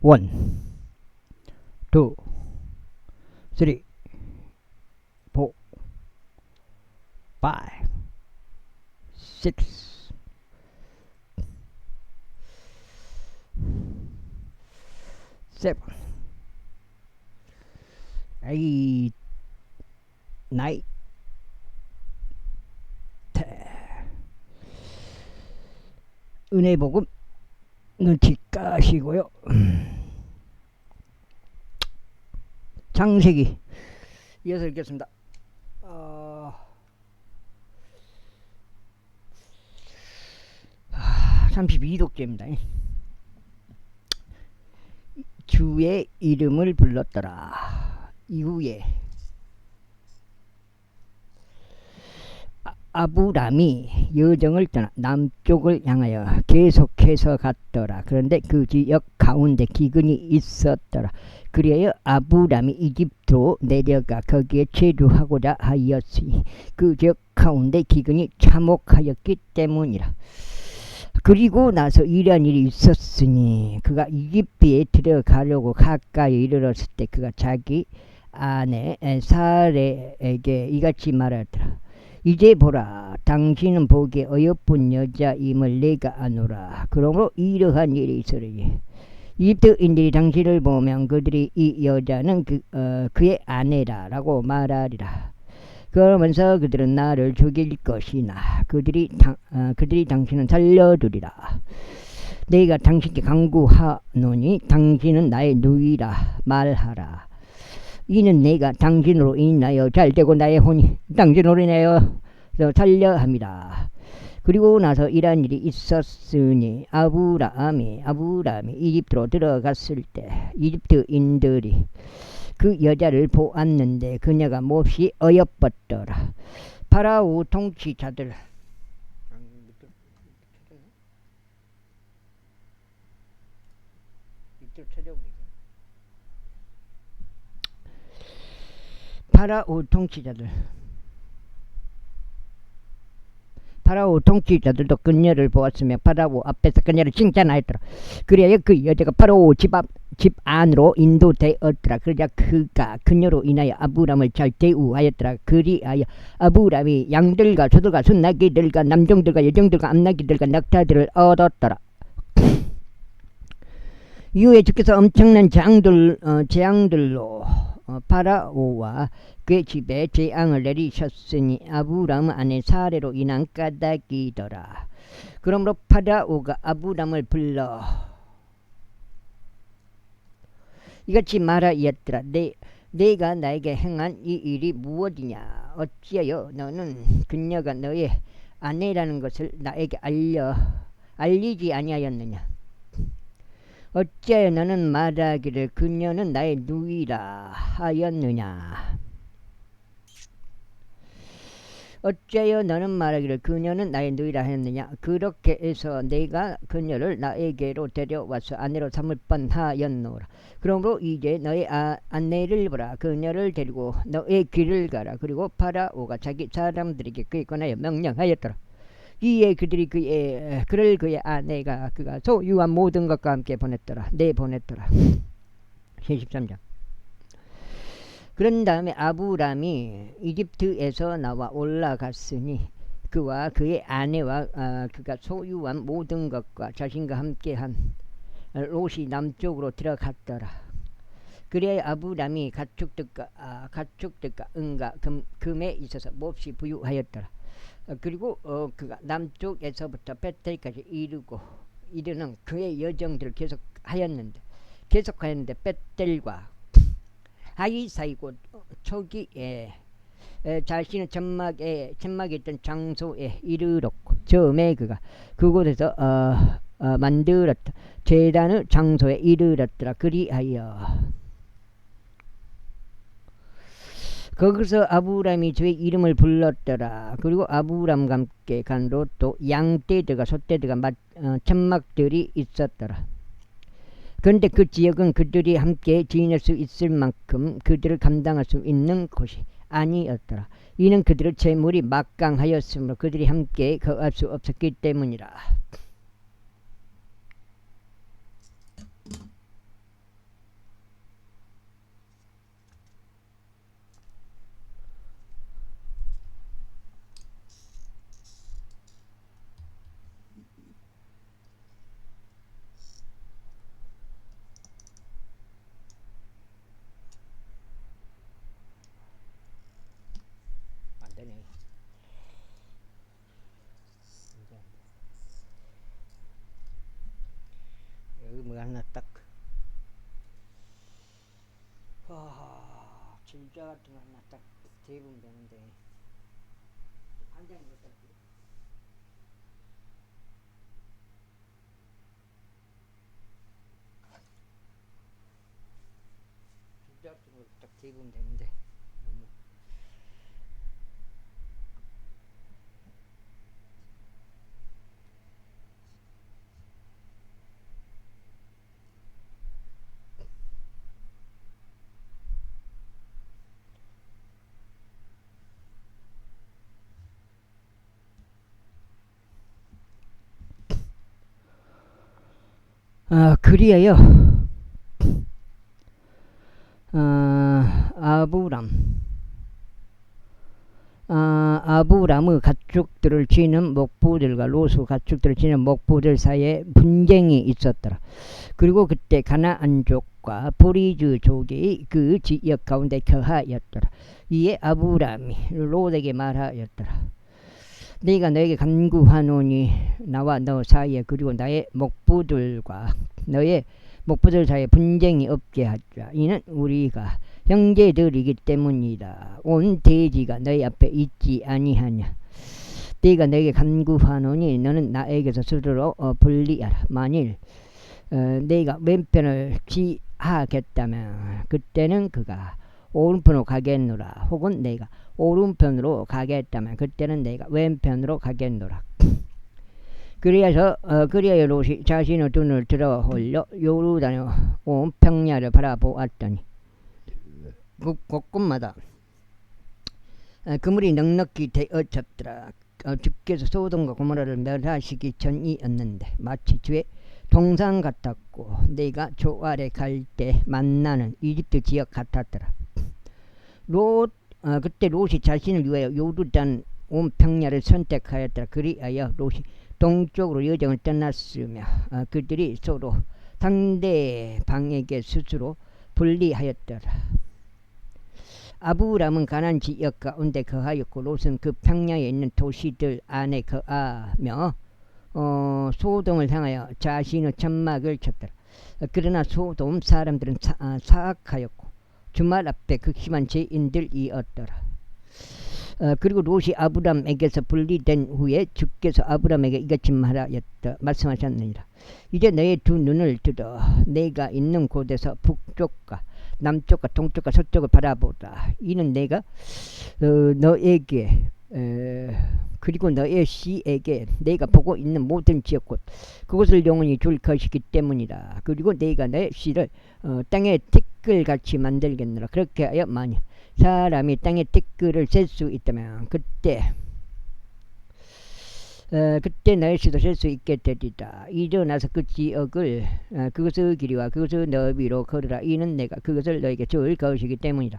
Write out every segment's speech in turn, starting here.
1, 2, 3, 4, 5, 6, 7, 8, 9, 10. 은혜복음 눈치 까시고요. 창세기 이어서 읽겠습니다. 32독째입니다. 주의 이름을 불렀더라. 이후에 아브람이 여정을 떠나 남쪽을 향하여 계속해서 갔더라. 그런데 그 지역 가운데 기근이 있었더라. 그리하여 아브람이 이집트로 내려가 거기에 체류하고자 하였으니 그 지역 가운데 기근이 참혹하였기 때문이라. 그리고 나서 이러한 일이 있었으니 그가 이집트에 들어가려고 가까이 이르렀을 때 그가 자기 아내 사레에게 이같이 말하더라. 이제 보라, 당신은 보기에 어여쁜 여자임을 내가 아노라. 그러므로 이러한 일이 있으리니 이집트인들이 당신을 보면 그들이 이 여자는 그의 아내라 라고 말하리라. 그러면서 그들은 나를 죽일 것이나 그들이 당신은 살려두리라. 내가 당신께 간구하노니 당신은 나의 누이라 말하라. 이는 내가 당신으로 인하여 잘되고 나의 혼이 당신으로 인하여 살려 함이라. 그리고 나서 이러한 일이 있었으니 아브람이 이집트로 들어갔을 때 이집트인들이 그 여자를 보았는데 그녀가 몹시 어여뻤더라. 파라오 통치자들 파라오 통치자들도 그녀를 보았으며 파라오 앞에서 그녀를 칭찬하였더라. 그래야 그 여자가 파라오 집 안으로 인도되었더라. 그러자 그가 그녀로 인하여 아브람을 잘 대우하였더라. 그리하여 아브람이 양들과 소들과 순나기들과 남종들과 여종들과 암나기들과 낙타들을 얻었더라. 이후에 주께서 엄청난 재앙들로 파라오와 그의 집에 재앙을 내리셨으니 아브람 아내 사레로 인한 까닭이더라. 그러므로 파라오가 아브람을 불러 이같이 말하였더라. 내가 나에게 행한 이 일이 무엇이냐? 어찌하여 너는 그녀가 너의 아내라는 것을 나에게 알리지 아니하였느냐? 어찌하여 너는 말하기를 그녀는 나의 누이라 하였느냐? 어찌하여 너는 말하기를 그녀는 나의 누이라 하였느냐? 그렇게 해서 내가 그녀를 나에게로 데려와서 아내로 삼을 뻔하였노라. 그러므로 이제 너의 아내를 보라. 그녀를 데리고 너의 길을 가라. 그리고 파라오가 자기 사람들에게 그에 관하여 명령하였더라. 이에 그들이 그의 아내가 그가 소유한 모든 것과 함께 보냈더라. 보냈더라. 73장. 그런 다음에 아브람이 이집트에서 나와 올라갔으니 그와 그의 아내와 그가 소유한 모든 것과 자신과 함께한 롯이 남쪽으로 들어갔더라. 그래 아브람이 가축들과 은과 금에 있어서 몹시 부유하였더라. 그리고 그가 남쪽에서부터 베텔까지 이르는 그의 여정들을 계속하였는데 베텔과 하이 사이고 초기에 자신의 천막에 있던 장소에 이르렀고 처음에 그가 그곳에서 만들었다 제단의 장소에 이르렀더라. 그리하여 거기서 아브람이 주의 이름을 불렀더라. 그리고 아브람과 함께 간 롯도 양떼들과 소떼들과 천막들이 있었더라. 그런데 그 지역은 그들이 함께 지낼 수 있을 만큼 그들을 감당할 수 있는 곳이 아니었더라. 이는 그들의 재물이 막강하였으므로 그들이 함께 거할 수 없었기 때문이라. 되네. 여기 뭐 하나 딱 진짜 같은 거 하나 딱 대부분 되는데 한 장이 딱 진짜 같은 거 딱 대부분 되는데 너무 그리하여 아브람의 가축들을 지는 목부들과 롯의 가축들을 지는 목부들 사이에 분쟁이 있었더라. 그리고 그때 가나안족과 브리즈족이 그 지역 가운데 거하였더라. 이에 아브람이 롯에게 말하였더라. 네가 너에게 간구하노니 나와 너 사이에 그리고 나의 목부들과 너의 목부들 사이에 분쟁이 없게 하자. 이는 우리가 형제들이기 때문이다. 온 대지가 너희 앞에 있지 아니하냐. 네가 너에게 간구하노니 너는 나에게서 스스로 분리하라. 만일 네가 왼편을 취하겠다면 그때는 그가 오른편으로 가겠노라. 혹은 내가 오른편으로 가겠다면 그때는 내가 왼편으로 가겠노라. 그리하여 롯이 자신의 눈을 들어 올려 요르단의 온 평야를 바라보았더니 곳곳마다 그물이 넉넉히 되어졌더라. 주께서 소돔과 고모라를 멸하시기 전이었는데 마치 주의 동상 같았고 네가 조아래 갈 때 만나는 이집트 지역 같았더라. 그때 롯이 자신을 위하여 요르단 온 평야를 선택하였더라. 그리하여 롯이 동쪽으로 여정을 떠났으며 그들이 서로 상대방에게 스스로 분리하였더라. 아브람은 가나안 지역 가운데 거하였고 롯은 그 평야에 있는 도시들 안에 거하며 소돔을 향하여 자신의 천막을 쳤더라. 그러나 소돔 사람들은 사악하였고 주말 앞에 극심한 죄인들이었더라. 그리고 롯이 아브람에게서 분리된 후에 주께서 아브람에게 이같이 말씀하셨느니라. 이제 너의 두 눈을 들어 내가 있는 곳에서 북쪽과 남쪽과 동쪽과 서쪽을 바라보라. 이는 내가 너에게 그리고 너의 씨에게 내가 보고 있는 모든 지역 곳 그곳을 영원히 줄 것이기 때문이라. 그리고 내가 너의 씨를 땅의 티끌같이 만들겠노라. 그렇게 하여 만일 사람이 땅의 티끌을 셀 수 있다면 그때 너의 씨도 셀 수 있게 되리라. 일어나서 그 지역을 그것의 길이와 그것의 너비로 걸으라. 이는 내가 그것을 너에게 줄 것이기 때문이라.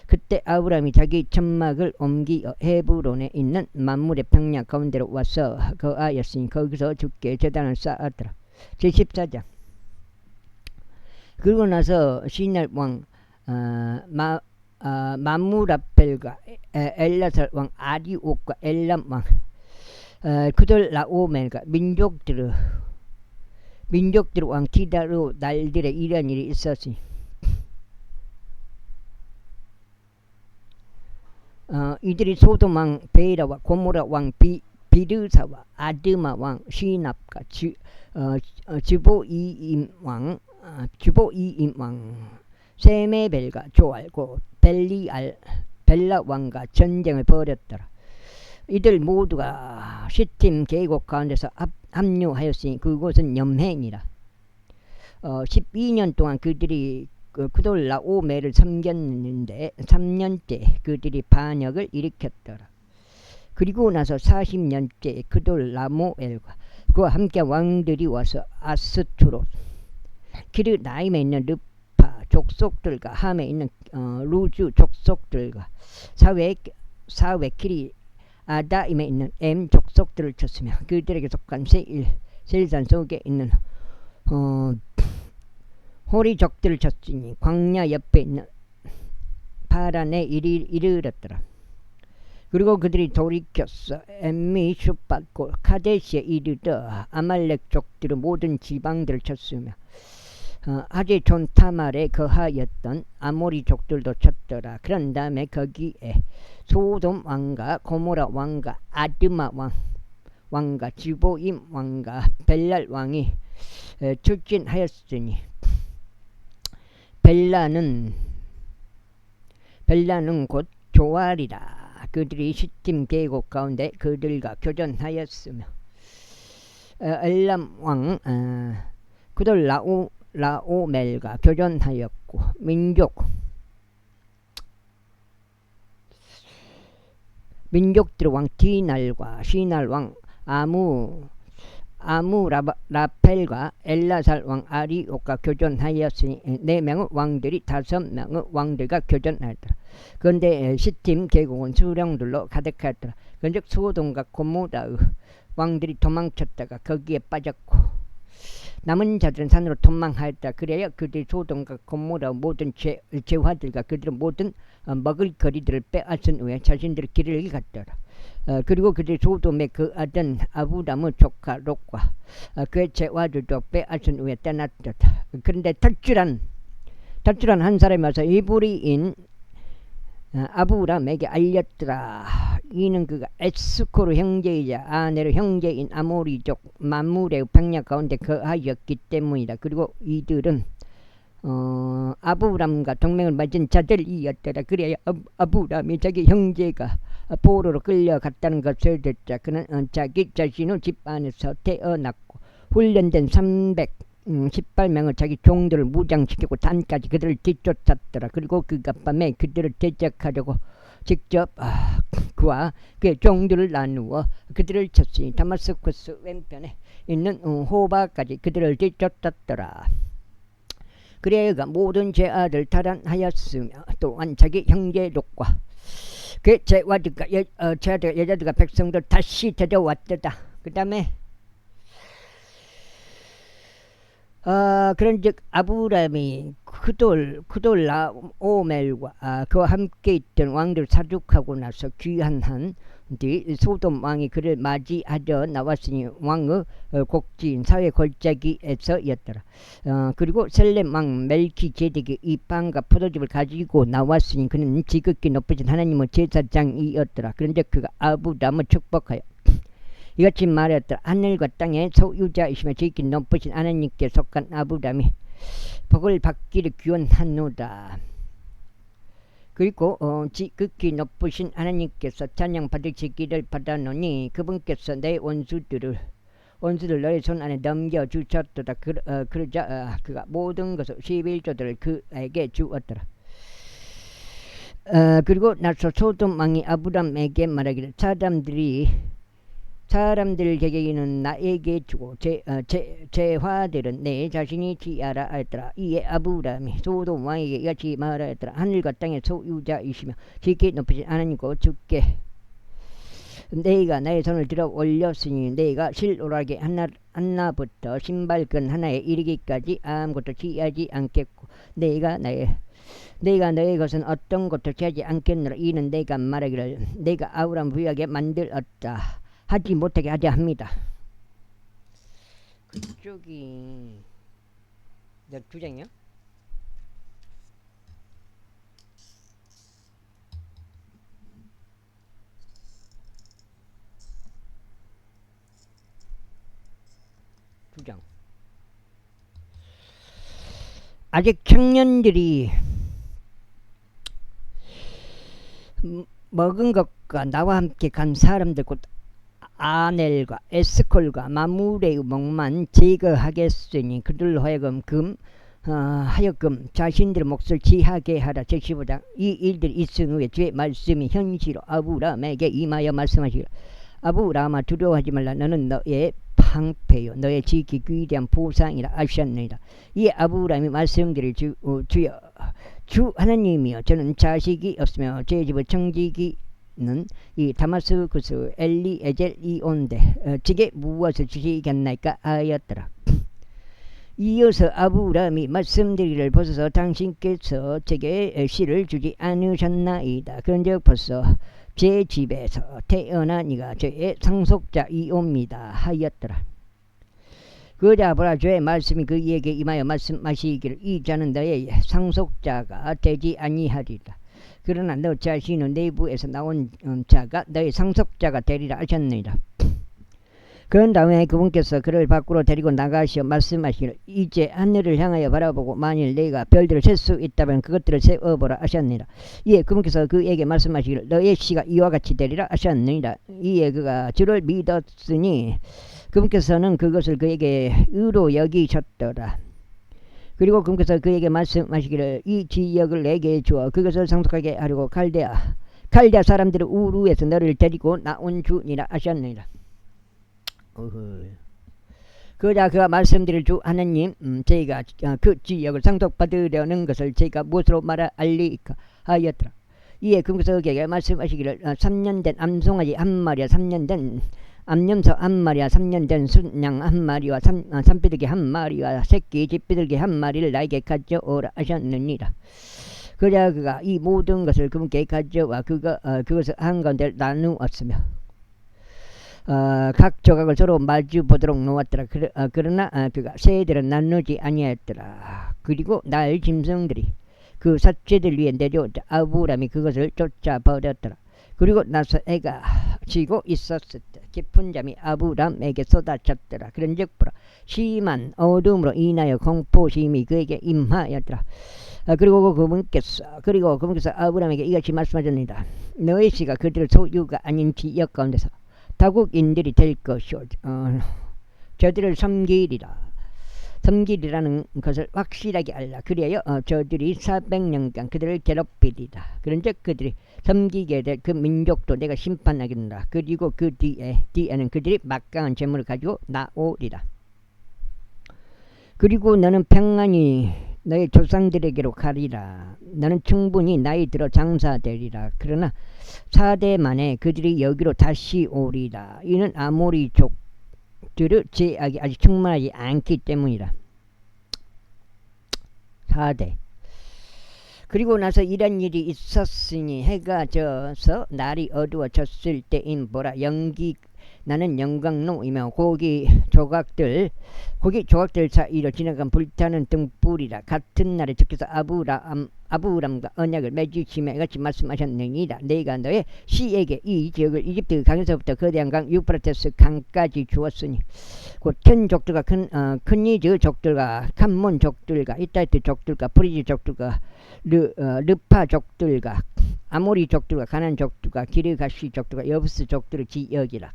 그때 아브람이 자기 천막을 옮기어 헤브론에 있는 만물의 평야 가운데로 와서 거하였으니 거기서 주께 제단을 쌓았더라. 제14장. 그러고 나서 시날 왕 마무라펠과 엘라살 왕 아리옥과 엘람 왕 그돌라오멜과 민족들 왕 티다로 날들의 이런 일이 있었으니 이들이 소돔 왕 베라와 고모라 왕 비르사와 아드마 왕 시납과 주보이임 왕 세메벨과 조알고 벨라 왕과 전쟁을 벌였더라. 이들 모두가 시팀 계곡 가운데서 합류하였으니 그곳은 염행이라. 12년 동안 그들이 그돌라오멜을 섬겼는데 3년째 그들이 반역을 일으켰더라. 그리고 나서 40년째 그돌라모엘과 그와 함께 왕들이 와서 아스투롯 키르나임에 있는 르파 족속들과 함에 있는 루즈 족속들과 사웨 키리 아다임에 있는 엠 족속들을 쳤으며 그들에게 속한 세일산 속에 있는 호리족들을 쳤으니 광야 옆에 있는 파란에 이르렀더라. 그리고 그들이 돌이켰어 엠미 슛받고 카데시에 이르러 아말렉 족들의 모든 지방들을 쳤으며 아제 존타말에 거하였던 아모리 족들도 쳤더라. 그런 다음에 거기에 소돔 왕과 고모라 왕과 아드마 왕과 지보임 왕과 벨랄 왕이 출진하였으니 벨라는 곧 조알이라. 그들이 시팀 계곡 가운데 그들과 교전하였으며 엘람 왕 그들 라오멜과 교전하였고 민족들 왕 디날과 시날 왕 아무라펠과 엘라살 왕 아리옥과 교전하였으니 4명의 왕들이 5명의 왕들과 교전하였더라. 그런데 시팀 계곡은 수령들로 가득하였더라. 그런즉 소돔과 고모라의 왕들이 도망쳤다가 거기에 빠졌고 남은 자들은 산으로 도망하였다. 그래야 그들이 소돔과 고모라 모든 죄화들과 그들의 모든 먹을 거리들을 빼앗은 후에 자신들의 길을 갔더라. 그리고 그들이 소돔의 그 아들 아브람의 조카 롯과 그의 죄화들도 빼앗은 후에 떠났다. 그런데 탈출한 한 사람이 와서 이브리인 아브람에게 알렸더라. 이는 그가 에스코르 형제이자 아네르 형제인 아모리족 만물의 평야 가운데 거하였기 때문이다. 그리고 이들은 아브람과 동맹을 맺은 자들이었더라. 그래야 아브람이 자기 형제가 포로로 끌려갔다는 것을 듣자 그는 자기 자신의 집 안에서 태어났고 훈련된 318명의 자기 종들을 무장시키고 단까지 그들을 뒤쫓았더라. 그리고 그가 밤에 그들을 대적하려고 직접 그와 그의 종들을 나누어 그들을 쳤으니 다마스쿠스 왼편에 있는 호바까지 그들을 뒤쫓았더라. 그래야 그가 모든 죄아들 탈환하였으며 또한 자기 형제 롯과 그 죄아들과 여자들과 백성들 다시 데려왔더라. 그 다음에 그런즉 아브람이 그돌 라오멜과 그와 함께 있던 왕들 사륙하고 나서 귀환한 뒤 소돔 왕이 그를 맞이하려 나왔으니 왕의 곡지인 사회 골짜기에서였더라. 그리고 셀렘 왕 멜키제덱이 이 빵과 포도즙을 가지고 나왔으니 그는 지극히 높으신 하나님의 제사장이었더라. 그런데 그가 아브람을 축복하여 이같이 말하였더라. 하늘과 땅의 소유자이시며 지극히 높으신 하나님께 속한 아브람이 복을 받기를 기원하노라. 그리고 지극히 높으신 하나님께서 찬양 받으시기를 바라노니 그분께서 내 원수들을 너의 손 안에 넘겨주셨도다. 그러자 그가 모든 것을 11조들을 그에게 주었더라. 그리고 나서 소돔 왕이 아브람에게 말하기를 사람들에게는 나에게 주고 재화들은 내 자신이 지하라 하였더라. 이에 아브람이 소돔 왕에게 이같이 말하였더라. 하늘과 땅의 소유자이시며 지극히 높으신 하나님과 주께 내가 나의 손을 들어 올렸으니 내가 실오라기 하나부터 신발끈 하나에 이르기까지 아무것도 취하지 않겠고 내가 너의 것은 어떤 것도 취하지 않겠노라. 이는 내가 말하기를 내가 아브람 부하게 만들었다 하지 못하게 하자 합니다. 그쪽이 몇 주장이요? 주장. 아직 청년들이 먹은 것과 나와 함께 간 사람들 곧 아넬과 에스콜과 마무레의 목만 제거하겠으니 그들로 하여금 자신들의 몫을 지하게 하라. 제15장. 이 일들이 있은 후에 주의 말씀이 현시로 아브람에게 임하여 말씀하시기를 아브람아 두려워하지 말라. 너는 너의 방패요 너의 지극히 귀대한 보상이라 하셨느니라. 이 아브람이 말씀드릴 주여 주 하나님이여 저는 자식이 없으며 제 집의 청지기는 이 다마스쿠스 엘리에젤이온데 제게 무엇을 주시겠나이까 하였더라. 이어서 아브람이 말씀드리기를 보소서 당신께서 제게 씨를 주지 않으셨나이다. 그런즉 벌써 제 집에서 태어나니가 죄의 상속자이옵니다 하였더라. 그자 보라 죄의 말씀이 그에게 임하여 말씀하시기를 이 자는 너의 상속자가 되지 아니하리라. 그러나 너 자신은 내부에서 나온 자가 너의 상속자가 되리라 하셨느니라. 그런 다음에 그분께서 그를 밖으로 데리고 나가시어 말씀하시기를 이제 하늘을 향하여 바라보고 만일 내가 별들을 셀 수 있다면 그것들을 세어보라 하셨느니라. 이에 그분께서 그에게 말씀하시기를 너의 씨가 이와 같이 되리라 하셨느니라. 이에 그가 주를 믿었으니 그분께서는 그것을 그에게 의로 여기셨더라. 그리고 그분께서 그에게 말씀하시기를 이 지역을 내게 주어 그것을 상속하게 하려고 갈대아 사람들을 우르에서 너를 데리고 나온 주니라 하셨느니라. 그러자 그가 말씀드릴 주 하나님 저희가 그 지역을 상속받으려는 것을 저희가 무엇으로 알리까 하였더라. 이에 그분께서 그에게 말씀하시기를 3년 된 암송아지 한 마리와 3년 된 암염소 한 마리와 3년 된 순양 한 마리와 산비둘기 한 마리와 새끼 집비둘기 한 마리를 나에게 가져오라 하셨느니라. 그러자 그가 이 모든 것을 그분께 가져와 그것을 한가운데 나누었으며 각 조각을 서로 마주 보도록 놓았더라. 그러나 그가 새들은 나누지 아니하였더라. 그리고 나의 짐승들이 그 삿제들 위에 내려오자 아브람이 그것을 쫓아버렸더라. 그리고 나서 해가 지고 있었을 때 깊은 잠이 아브람에게 쏟아졌더라. 그런즉 보라 심한 어둠으로 인하여 공포심이 그에게 임하였더라. 그리고 그분께서 아브람에게 이같이 말씀하셨습니다. 너의 씨가 그들의 소유가 아닌 지역 가운데서 다국인들이 될 것이오. 저들을 섬기리라는 것을 확실하게 알라. 그리하여 저들이 400년간 그들을 괴롭히리라. 그런즉 그들이 섬기게 될 그 민족도 내가 심판하겠노라. 그리고 그 뒤에는 그들이 막강한 재물을 가지고 나오리라. 그리고 너는 평안히 너의 조상들에게로 가리라. 너는 충분히 나이 들어 장사되리라. 그러나 4대 만에 그들이 여기로 다시 오리라. 이는 아모리 족들의 죄악이 아직 충만하지 않기 때문이라. 4대. 그리고 나서 이런 일이 있었으니 해가 져서 날이 어두워졌을 때인 보라 나는 영광로이며 고기 조각들 사이로 지나간 불타는 등불이라. 같은 날에 주께서 아브람과 언약을 맺으시며 같이 말씀하셨느니라. 내가 너의 씨에게 이 지역을 이집트 강에서부터 거대한 강 유프라테스 강까지 주었으니 곧 큰 족들과 크니즈 족들과 캄몬 족들과 이타이트 족들과 프리즈 족들과 르파 족들과 아모리 족들과 가난 족들과 기르가시 족들과 여부스 족들의 지역이라.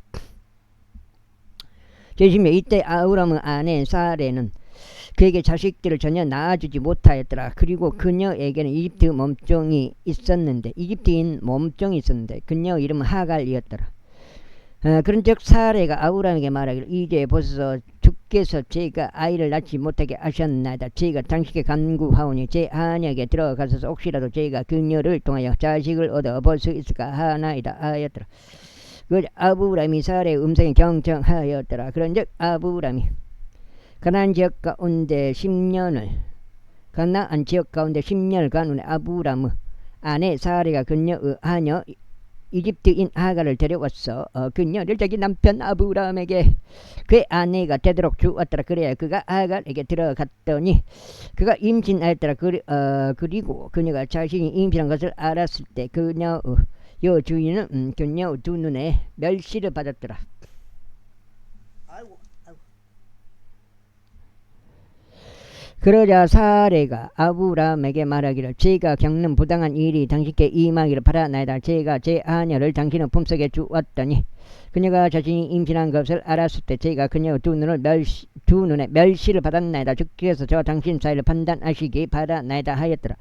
제시며 이때 아브람의 아내 사레는 그에게 자식들을 전혀 낳아주지 못하였더라. 그리고 그녀에게는 이집트인 몸종이 있었는데 그녀 이름은 하갈이었더라. 그런즉 사레가 아브람에게 말하기를 이제 보소서 주께서 제가 아이를 낳지 못하게 하셨나이다. 제가 당신께 간구하오니 제 한역에 들어가서 혹시라도 제가 그녀를 통하여 자식을 얻어 볼 수 있을까 하나이다 하였더라. 그 아브람이 사레의 음성에 경청하였더라. 그런즉 아브람이 가나안 지역 가운데 10년간 후에 아브람의 아내 사레가 그녀의 하녀 이집트인 하갈을 데려왔어 그녀를 자기 남편 아브람에게 그의 아내가 되도록 주었더라. 그래야 그가 하갈에게 들어갔더니 그가 임신하였더라. 그리고 그녀가 자신이 임신한 것을 알았을 때 그녀의 주인은 그녀의 두 눈에 멸시를 받았더라. 그러자 사레가 아브람에게 말하기를 제가 겪는 부당한 일이 당신께 임하기를 바라나이다. 제가 제 아녀를 당신의 품속에 주었더니 그녀가 자신이 임신한 것을 알았을 때 제가 그녀의 두 눈에 멸시를 받았나이다. 주께서 저와 당신 사이를 판단하시기 바라나이다 하였더라.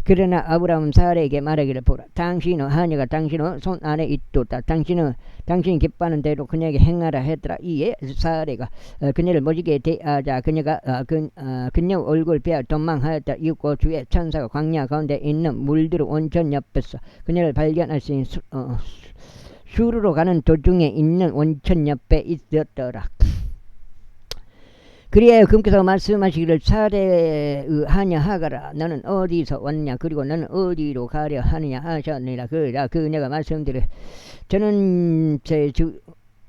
그러나 아브람은 사레에게 말하기를 보라 당신의 하녀가 당신의 손 안에 있도다. 당신이 기뻐하는 대로 그녀에게 행하라 했더라. 이에 사레가 그녀를 모지게 대하자 그녀가 그녀 얼굴 베어 도망하였다. 이윽고 주의 천사가 광야 가운데 있는 물들의 온천 옆에서 그녀를 발견하시니 슈르로 가는 도중에 있는 온천 옆에 있었더라. 그리하여 금께서 말씀하시기를 사례하냐 하가라. 너는 어디서 왔냐 그리고 너는 어디로 가려 하느냐 하셨느니라. 그녀가 말씀드려 저는 제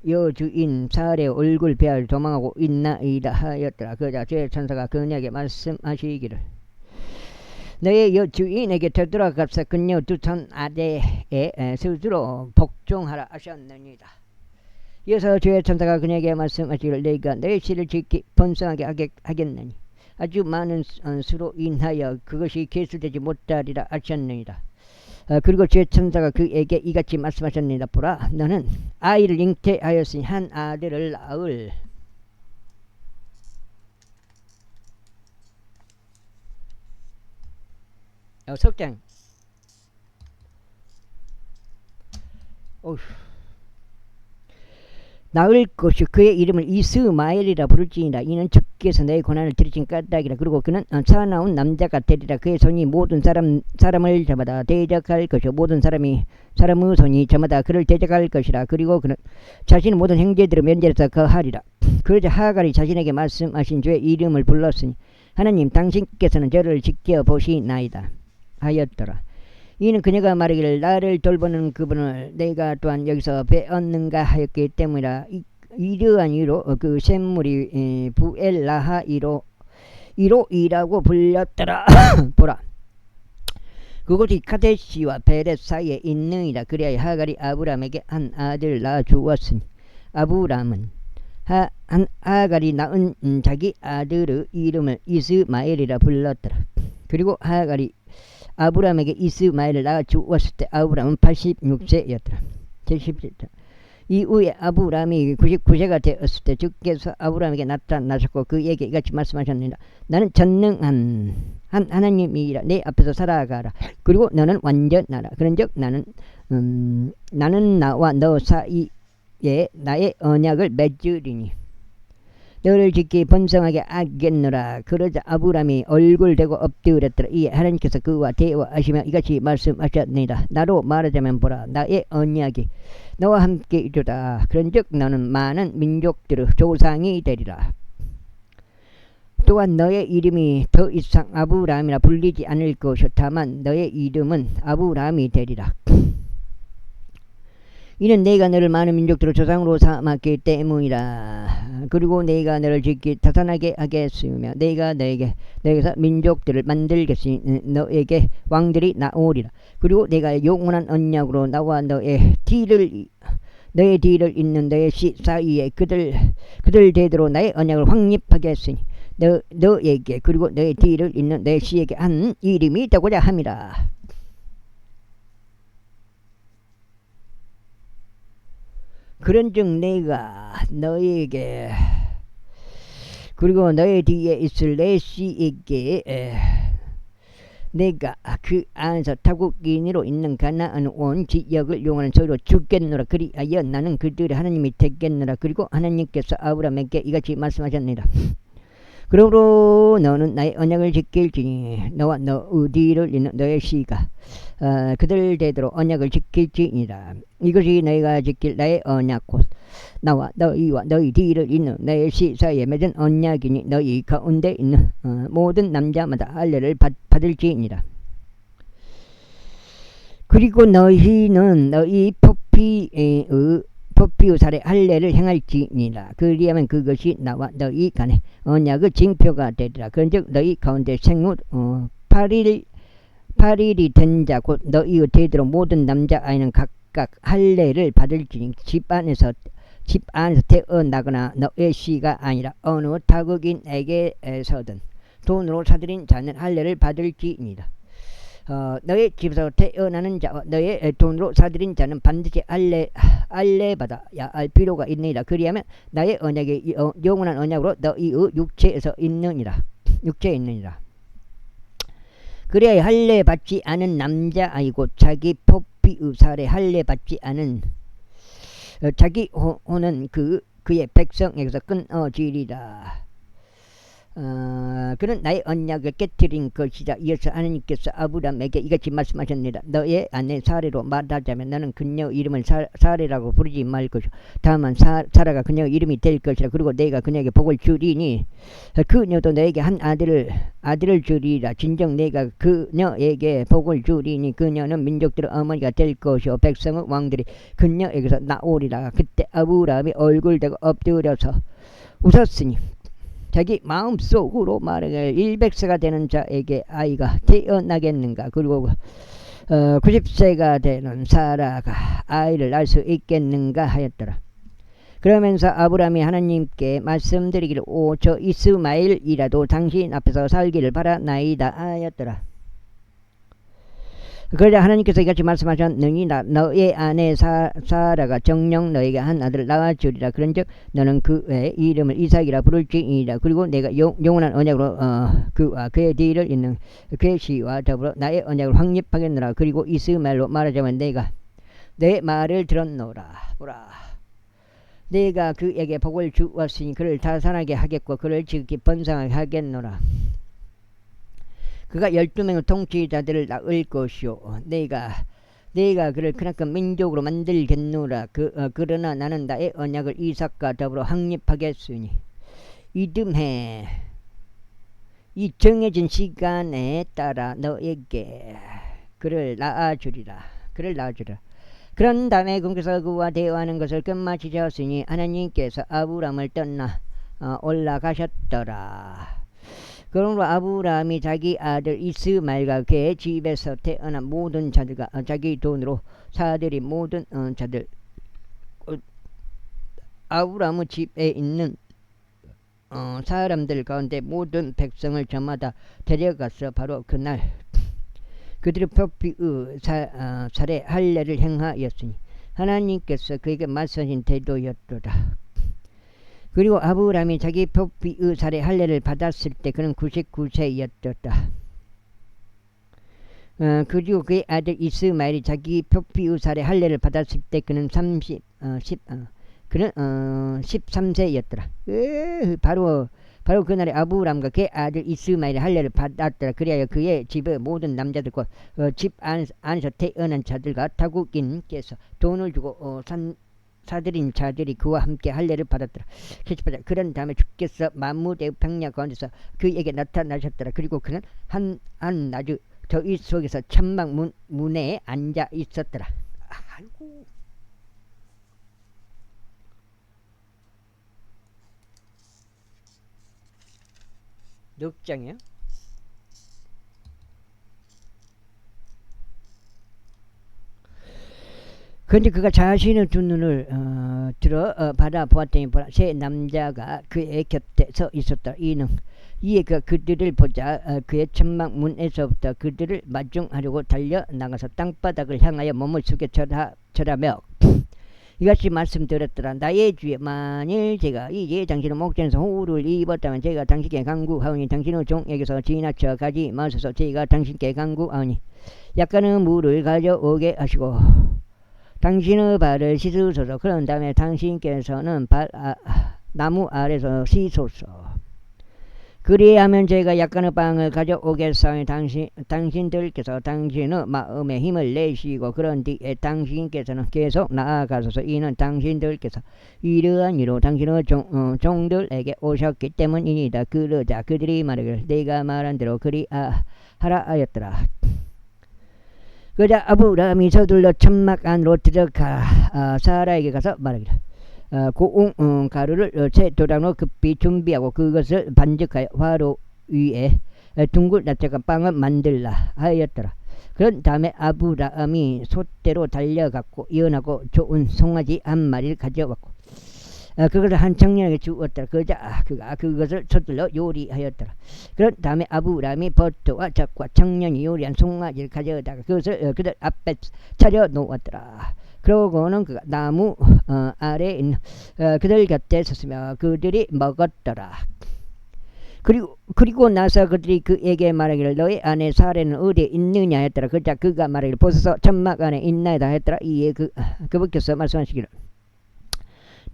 여주인 사례 얼굴 배알 도망하고 있나이다 하였더라. 그러자 주의 천사가 그녀에게 말씀하시기를 너의 여주인에게 되돌아가서 그녀 두 손 아래에 스스로 복종하라 하셨느니라. 이어서 주의 천사가 그녀에게 말씀하시기를 내가 너의 씨를 지키 번성하게 하겠느니 아주 많은 수로 인하여 그것이 계수되지 못하리라 하셨느니라. 그리고 주의 천사가 그에게 이같이 말씀하셨느니라. 보라 너는 아이를 잉태하였으니 한 아들을 낳을 석장 낳을 것이 그의 이름을 이스마엘이라 부를지니라. 이는 주께서 너의 고난을 들으신 까닭이라. 그리고 그는 사나운 남자가 되리라. 그의 손이 모든 사람을 저마다 대적할 것이요 모든 사람의 손이 저마다 그를 대적할 것이라. 그리고 그는 자신의 모든 형제들을 면제해서 거하리라. 그러자 하갈이 자신에게 말씀하신 주의 이름을 불렀으니 하나님 당신께서는 저를 지켜보시나이다 하였더라. 이는 그녀가 말하기를 나를 돌보는 그분을 내가 또한 여기서 배웠는가 하였기 때문이라. 이러한 이로 그 샘물이 부엘라하 이로이라고 불렸더라. 보라 그곳이 카데시와 베렛 사이에 있느니라. 그리하여 하갈이 아브람에게 한 아들을 낳아 주었으니 아브람은 하갈이 낳은 자기 아들의 이름을 이스마엘이라 불렀더라. 그리고 하갈이 아브람에게 이스마엘을 낳아 주었을 때 아브람은 86세였더라. 77절. 이후에 아브람이 99세가 되었을 때 주께서 아브람에게 나타나셨고 그에게 이같이 말씀하셨느니라. 나는 전능한 하나님이라. 내 앞에서 살아가라. 그리고 너는 완전하라. 그런즉 나는 나와 너 사이에 나의 언약을 맺으리니 너를 지키 번성하게 하겠노라. 그러자 아브람이 얼굴 대고 엎드렸더라. 이에 하나님께서 그와 대화하시며 이같이 말씀하셨느니라. 나로 말하자면 보라 나의 언약이 너와 함께 있도다. 그런즉 너는 많은 민족들의 조상이 되리라. 또한 너의 이름이 더 이상 아브람이라 불리지 않을 것이요 다만 너의 이름은 아브람이 되리라. 이는 내가 너를 많은 민족들의 조상으로 삼았기 때문이라. 그리고 내가 너를 지키 다산하게 하겠으며 내가 너에게서 민족들을 만들겠으니 너에게 왕들이 나오리라. 그리고 내가 영원한 언약으로 나와 너의 뒤를 잇는 너의 씨 사이에 그들 대대로 나의 언약을 확립하겠으니 너에게 그리고 너의 뒤를 잇는 너의 씨에게 한 이름이 되고자 함이라. 그런즉 내가 너에게 그리고 너의 뒤에 있을 내 씨에게 내가 그 안에서 타국인으로 있는 가나안 온 지역을 용하는 소리로 주겠노라. 그리하여 나는 그들의 하나님이 되겠노라. 그리고 하나님께서 아브람에게 이같이 말씀하셨느니라. 그러므로 너는 나의 언약을 지킬지니 너와 너의 뒤를 잇는 너의 씨가 그들 대대로 언약을 지킬지니라. 이것이 너희가 지킬 나의 언약 곧 나와 너희와 너희 뒤를 잇는 너의 씨 사이에 맺은 언약이니 너희 가운데 있는 모든 남자마다 할례를 받을지니라. 그리고 너희는 너희 법비의 살에 할례를 행할지니라. 그리하면 그것이 나와 너희 간에 언약의 징표가 되리라. 그런즉 너희 가운데 생후 8일이 된 자 곧 너희의 대대로 모든 남자 아이는 각각 할례를 받을지니 집 안에서 태어나거나 너의 씨가 아니라 어느 타국인에게서든 돈으로 사들인 자는 할례를 받을지니라. 너의 집에서 태어나는 자와 너의 돈으로 사들인 자는 반드시 할례 받아야 할 필요가 있느니라. 그리하면 나의 언약이 영원한 언약으로 너희의 육체에 있느니라. 그래야 할례 받지 않은 남자아이고 자기 법비의 살에 할례 받지 않은 자기 혼은 그의 백성에게서 끊어지리라. 그는 나의 언약을 깨뜨린 것이다. 이어서 하나님께서 아브람에게 이같이 말씀하셨느니라. 너의 아내 사례로 말하자면 너는 그녀 이름을 사례라고 부르지 말 것이요 다만 사라가 그녀 이름이 될 것이라. 그리고 내가 그녀에게 복을 주리니 그녀도 너에게 한 아들을 주리라. 진정 내가 그녀에게 복을 주리니 그녀는 민족들의 어머니가 될 것이요 백성의 왕들이 그녀에게서 나오리라. 그때 아브람이 얼굴 대고 엎드려서 웃었으니 자기 마음속으로 말하기를 100세가 되는 자에게 아이가 태어나겠는가. 그리고 90세가 되는 사라가 아이를 낳을 수 있겠는가 하였더라. 그러면서 아브람이 하나님께 말씀드리기를 저 이스마엘이라도 당신 앞에서 살기를 바라나이다 하였더라. 그러자 하나님께서 이같이 말씀하셨느니 너의 아내 사라가 정녕 너에게 한 아들을 낳아주리라. 그런즉 너는 그의 이름을 이삭이라 부를지니라. 그리고 내가 영원한 언약으로 그와 그의 뒤를 잇는 그의 씨와 더불어 나의 언약을 확립하겠노라. 그리고 이스마엘로 말하자면 내가 내 말을 들었노라. 보라, 내가 그에게 복을 주었으니 그를 다산하게 하겠고 그를 지극히 번성하게 하겠노라. 그가 12명의 통치자들을 낳을 것이요 내가 그를 크나큰 민족으로 만들겠노라. 그러나 나는 나의 언약을 이삭과 더불어 확립하겠으니 이듬해 이 정해진 시간에 따라 너에게 그를 낳아주리라. 그런 다음에 공께서 그와 대화하는 것을 끝마치셨으니 하나님께서 아브람을 떠나 올라가셨더라. 그러므로 아브람이 자기 아들 이스마엘과 그의 집에서 태어난 모든 자들과 자기 돈으로 사들인 모든 자들 아브람의 집에 있는 사람들 가운데 모든 백성을 저마다 데려가서 바로 그날 그들의 표피의 살에 할례를 행하였으니 하나님께서 그에게 말씀하신 태도였도다. 그리고 아브람이 자기 표피의 살에 할례를 받았을 때 그는 99세였다. 그리고 그의 아들 이스마엘이 자기 표피의 살에 할례를 받았을 때 그는 13세였더라. 바로 그날에 아브람과 그의 아들 이스마엘이 할례를 받았더라. 그리하여 그의 집의 모든 남자들과 집 안에서 태어난 자들과 타국인께서 돈을 주고 사들인 자들이 그와 함께 할례를 받았더라. 78절 그런 다음에 주께서 만무대의 평야 가운데서 그에게 나타나셨더라. 그리고 그는 한 낮의 더위 속에서 천막 문에 앉아 있었더라. 아이고. 몇 장이요? 그런데 그가 자신의 두 눈을 바라보았더니 보라 세 남자가 그의 곁에 서 있었다. 이에 그가 그들을 보자 그의 천막 문에서부터 그들을 마중하려고 달려나가서 땅바닥을 향하여 몸을 숙여 절하며 이같이 말씀드렸더라. 나의 주에 만일 제가 이제 당신의 목전에서 호우를 입었다면 제가 당신께 간구하오니 당신의 종에게서 지나쳐 가지 마소서. 제가 당신께 간구하오니 약간의 물을 가져오게 하시고 당신의 발을 씻으소서. 그런 다음에 당신께서는 나무 아래서 씻소서. 그리하면 제가 약간의 빵을 가져오겠사오니 당신들께서 당신의 마음에 힘을 내시고 그런 뒤에 당신께서는 계속 나아가소서. 이는 당신들께서 이러한 이로 당신의 종들에게 오셨기 때문이니다. 그러자 그들이 말하기를 내가 말한 대로 그리하라 하였더라. 그러자 아브람이 서둘러 천막 안으로 들어가 사라에게 가서 말하기를 고운 가루를 새 도장으로 급히 준비하고 그것을 반죽하여 화로 위에 둥글 납작한 빵을 만들라 하였더라. 그런 다음에 아브람이 솥대로 달려갔고 연하고 좋은 송아지 한 마리를 가져왔고 그것을 한 청년에게 주었더라. 그러자 그가 그것을 서둘러 요리하였더라. 그런 다음에 아브람이 버터와 젖과 청년이 요리한 송아지를 가져다가 그것을 그들 앞에 차려 놓았더라. 그러고는 그가 나무 아래에 있는 그들 곁에 섰으며 그들이 먹었더라. 그리고 나서 그들이 그에게 말하기를 너의 아내 사례는 어디에 있느냐 했더라. 그러자 그가 말하기를 보소서 천막 안에 있나이다 했더라. 이에 그분께서 말씀하시기를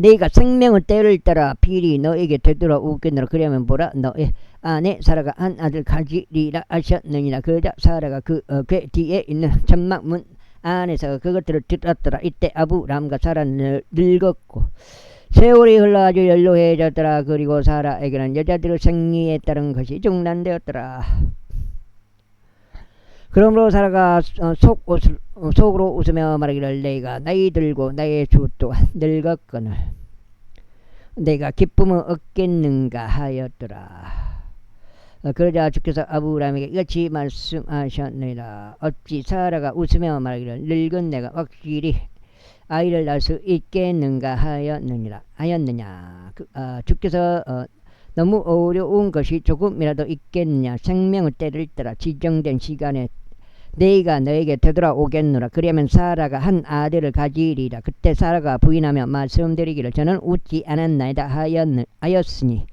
내가 생명의 때를 따라 필히 너에게 되돌아오겠노라. 그러면 보라, 너의 아내 사라가 한 아들 가지리라 하셨느니라. 그러자 사라가 그 뒤에 있는 전막문 안에서 그것들을 들었더라. 이때 아브람과 사라는 늙었고 세월이 흘러 아주 연로해졌더라. 그리고 사라에게는 여자들의 생리에 따른 것이 중단되었더라. 그러므로 사라가 속으로 웃으며 말하기를 내가 나이 들고 나의 주 또한 늙었거늘 내가 기쁨을 얻겠는가 하였더라. 그러자 주께서 아브라함에게 이같이 말씀하셨느니라. 어찌 사라가 웃으며 말하기를 늙은 내가 확실히 아이를 낳을 수 있겠는가 하였느냐. 주께서 너무 어려운 것이 조금이라도 있겠느냐. 생명의 때를 따라 지정된 시간에 내가 너에게 되돌아오겠노라. 그러면 사라가 한 아들을 가지리라. 그때 사라가 부인하며 말씀드리기를 저는 웃지 않았나이다 하였으니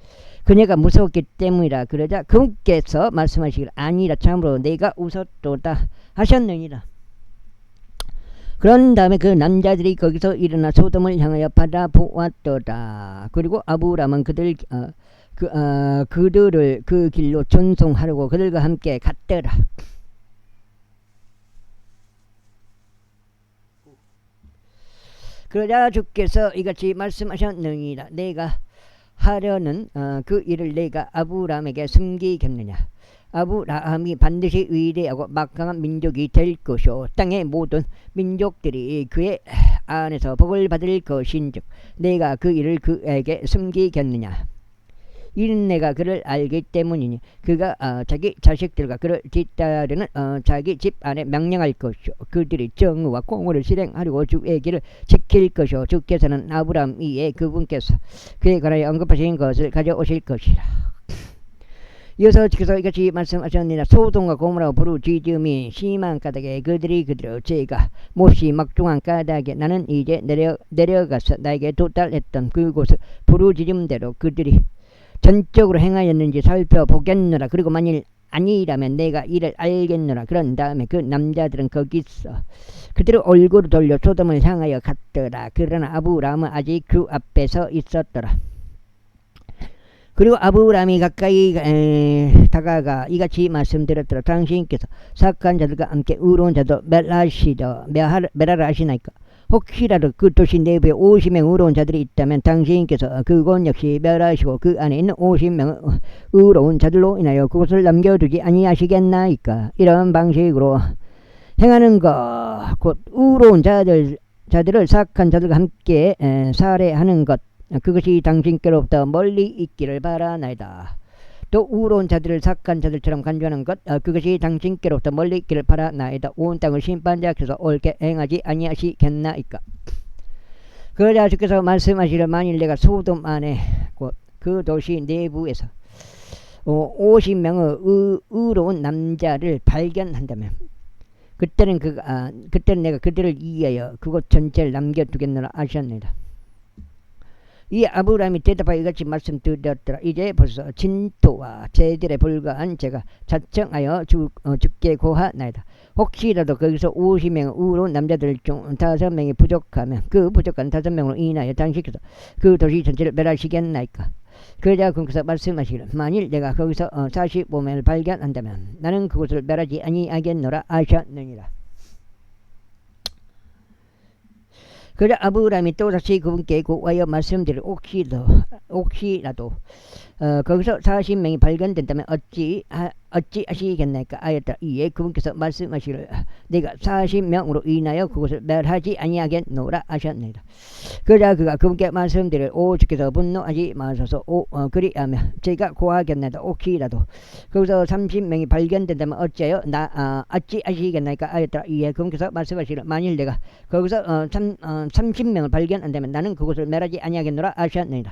그녀가 무서웠기 때문이라. 그러자 그분께서 말씀하시기를 아니라 참으로 내가 웃었도다 하셨느니라. 그런 다음에 그 남자들이 거기서 일어나 소돔을 향하여 바라보았도다. 그리고 아브람은 그들을 그 길로 전송하려고 그들과 함께 갔더라. 그러자 주께서 이같이 말씀하셨느니라. 내가 하려는 그 일을 내가 아브람에게 숨기겠느냐. 아브라함이 반드시 위대하고 막강한 민족이 될 것이요 땅의 모든 민족들이 그의 안에서 복을 받을 것인즉 내가 그 일을 그에게 숨기겠느냐. 이는 내가 그를 알기 때문이니 그가 자기 자식들과 그를 뒤따르는 자기 집 안에 명령할 것이요 그들이 정의와 공의를 실행하려고 주의 길을 지킬 것이요 주께서는 아브라함 위에 그분께서 그에 관하여 언급하신 것을 가져오실 것이라. 이어서 주께서 이같이 말씀하셨느니라. 소돔과 고모라 부르짖음이 심한 까닭에 그들을 죄가 몹시 막중한 까닭에 나는 이제 내려가서 나에게 도달했던 그곳을 부르짖음대로 그들이 전적으로 행하였는지 살펴보겠노라. 그리고 만일 아니라면 내가 이를 알겠노라. 그런 다음에 그 남자들은 거기서 그들의 얼굴을 돌려 소돔을 향하여 갔더라. 그러나 아브라함은 아직 그 앞에 서 있었더라. 그리고 아브라함이 가까이 다가가 이같이 말씀드렸더라. 당신께서 사악한 자들과 함께 의로운 자도 멸하라 하시나이까. 혹시라도 그 도시 내부에 50명 의로운 자들이 있다면 당신께서 그곳 역시 멸하시고 그 안에 있는 50명 의로운 자들로 인하여 그곳을 남겨두지 아니하시겠나이까. 이런 방식으로 행하는 것, 곧 의로운 자들을 사악한 자들과 함께 살해하는 것, 그것이 당신께로부터 멀리 있기를 바라나이다. 또 의로운 자들을 사악한 자들처럼 간주하는 것, 그것이 당신께로부터 멀리 있기를 바라나이다. 온 땅을 심판자께서 옳게 행하지 아니하시겠나이까. 그러자 주께서 말씀하시기를 만일 내가 소돔 안에 곧 그 도시 내부에서 50명의 의로운 남자를 발견한다면 그때는 내가 그들을 위하여 그곳 전체를 남겨두겠노라 하셨느니라. 이 아브라함이 대답하여 이같이 말씀드렸더라. 이제 벌써 진토와 제들에 불과한 제가 자청하여 죽게 고하나이다. 혹시라도 거기서 50명 의로운 남자들 중 5명이 부족하면 그 부족한 5명으로 인하여 당신께서 그 도시 전체를 멸하시겠나이까. 그러자 그분께서 말씀하시기를 만일 내가 거기서 45명을 발견한다면 나는 그곳을 멸하지 아니하겠노라 하셨느니라. 그래 아브라함이 또다시 그분께 구하여 말씀드릴 혹시라도 거기서 40명이 발견된다면 어찌 하시겠나이까 하였다. 이에 그분께서 말씀하시기를 내가 40명으로 인하여 그것을 멸하지 아니하겠노라 하셨느니라. 그러자 그가 그분께 말씀드릴 주께서 분노하지 마소서. 그리하면 제가 고하겠나이다. 혹시라도 거기서 30명이 발견된다면 어찌하여 어찌 하시겠나이까 하였다. 이에 그분께서 말씀하시기를 만일 내가 거기서 30명을 발견한다면 나는 그것을 멸하지 아니하겠노라 하셨느니라.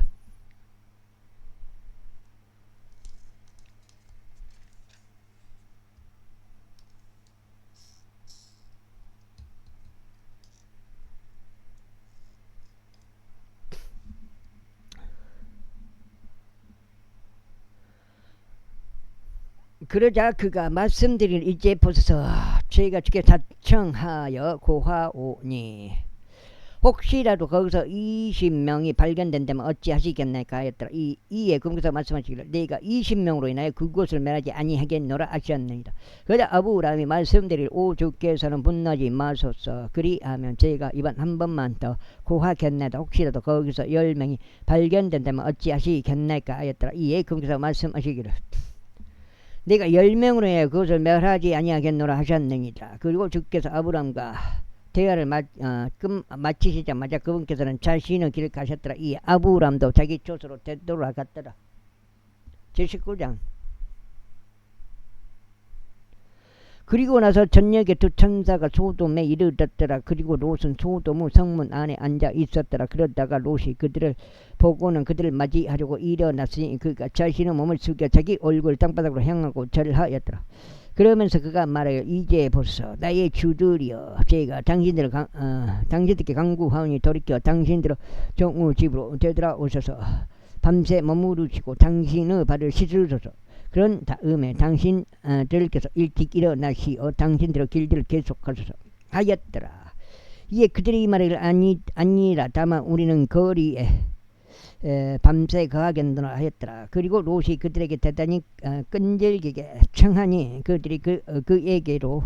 그러자 그가 말씀드릴 이제 보소서. 저희가 주께 자청하여 고하오니 혹시라도 거기서 20명이 발견된다면 어찌하시겠나이까 하였더라. 이에 금께서 말씀하시기를 내가 20명으로 인하여 그곳을 멸하지 아니하겠노라 하셨느니라. 그러자 아브라함이 말씀드릴 오 주께서는 분노하지 마소서. 그리하면 제가 이번 한 번만 더 고하겠나이다. 혹시라도 거기서 10명이 발견된다면 어찌하시겠나이까 하였더라. 이에 금께서 말씀하시기를 내가 10명으로 인하여 그것을 멸하지 아니하겠노라 하셨느니라. 그리고 주께서 아브라함과 대화를 마치시자마자 그분께서는 자신의 길을 가셨더라. 이 아브람도 자기 조소로 되돌아갔더라. 제19장. 그리고 나서 저녁에 두 천사가 소돔에 이르렀더라. 그리고 롯은 소돔의 성문 안에 앉아 있었더라. 그러다가 롯이 그들을 보고는 그들을 맞이하려고 일어났으니 그가 자신의 몸을 숙여 자기 얼굴 땅바닥으로 향하고 절하였더라. 그러면서 그가 말하여 이제 보소 나의 주들이여 제가 당신들께 간구하오니 돌이켜 당신들의 종의 집으로 되돌아오셔서 밤새 머무르시고 당신의 발을 씻으소서. 그런 다음에 당신들께서 일찍 일어나시어 당신들의 길들을 계속하소서 하였더라. 이에 그들이 말하기를 아니라 다만 우리는 거리에 밤새 거하겠노라 하였더라. 그리고 롯이 그들에게 대단히 끈질기게 청하니 그들이 그에게로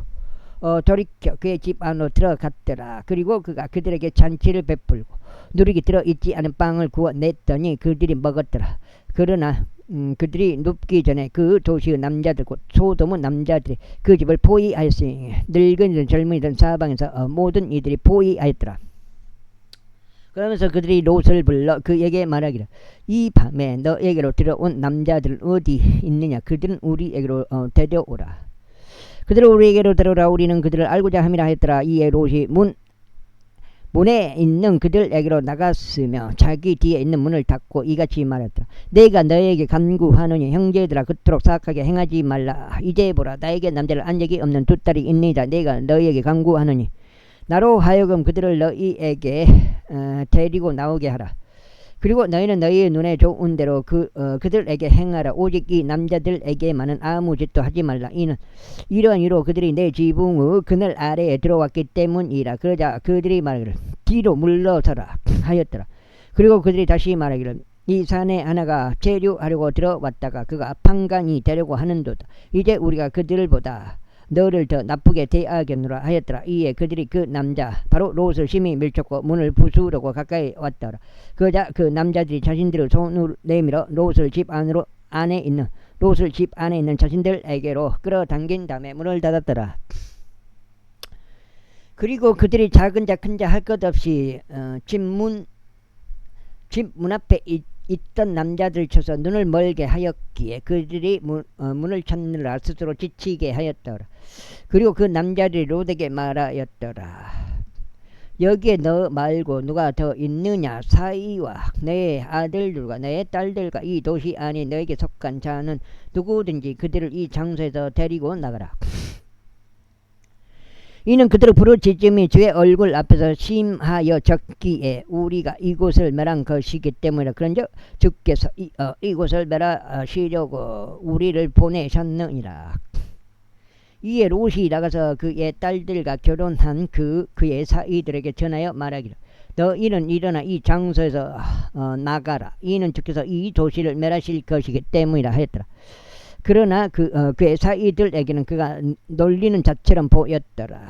돌이켜 그의 집 안으로 들어갔더라. 그리고 그가 그들에게 잔치를 베풀고 누룩이 들어있지 않은 빵을 구워냈더니 그들이 먹었더라. 그러나 그들이 눕기 전에 그 도시의 남자들 곧 소돔의 남자들이 그 집을 포위하였으니 늙은이든 젊은이든 사방에서 모든 이들이 포위하였더라. 그러면서 그들이 롯을 불러 그에게 말하기를 이 밤에 너에게로 들어온 남자들은 어디 있느냐. 그들은 우리에게로 데려오라. 그들을 우리에게로 데려오라. 우리는 그들을 알고자 함이라 했더라. 이에 롯이 문에 있는 그들에게로 나갔으며 자기 뒤에 있는 문을 닫고 이같이 말했더라. 내가 너에게 간구하노니 형제들아 그토록 사악하게 행하지 말라. 이제 보라 나에게 남자를 안 적이 없는 두 딸이 있느니라. 내가 너에게 간구하노니 나로 하여금 그들을 너희에게 데리고 나오게 하라. 그리고 너희는 너희의 눈에 좋은 대로 그들에게 행하라. 오직 이 남자들에게만은 아무 짓도 하지 말라. 이는 이러한 이유로 그들이 내 지붕의 그늘 아래에 들어왔기 때문이라. 그러자 그들이 말하기를 뒤로 물러서라 하였더라. 그리고 그들이 다시 말하기를 이 산에 하나가 체류하려고 들어왔다가 그가 판관이 되려고 하는도다. 이제 우리가 그들보다 너를 더 나쁘게 대하겠노라 하였더라. 이에 그들이 그 남자 바로 롯을 심히 밀쳤고 문을 부수려고 가까이 왔더라. 그러자 그 남자들이 자신들의 손을 내밀어 롯을 집 안에 있는 자신들에게로 끌어당긴 다음에 문을 닫았더라. 그리고 그들이 작은 자 큰 자 할 것 없이 집 문 앞에 있던 남자들 쳐서 눈을 멀게 하였기에 그들이 문을 찾느라 스스로 지치게 하였더라. 그리고 그 남자들이 롯에게 말하였더라. 여기에 너 말고 누가 더 있느냐. 사이와 내 아들들과 내 딸들과 이 도시 안에 너에게 속한 자는 누구든지 그들을 이 장소에서 데리고 나가라. 이는 그들을 부르짖음이 주의 얼굴 앞에서 심하여 적기에 우리가 이곳을 멸한 것이기 때문이라. 그런즉 주께서 이곳을 멸하시려고 우리를 보내셨느니라. 이에 롯이 나가서 그의 딸들과 결혼한 그의 사이들에게 전하여 말하기를 너희는 일어나 이 장소에서 나가라. 이는 주께서 이 도시를 멸하실 것이기 때문이라 하였더라. 그러나 그의 사이들에게는 그가 놀리는 자처럼 보였더라.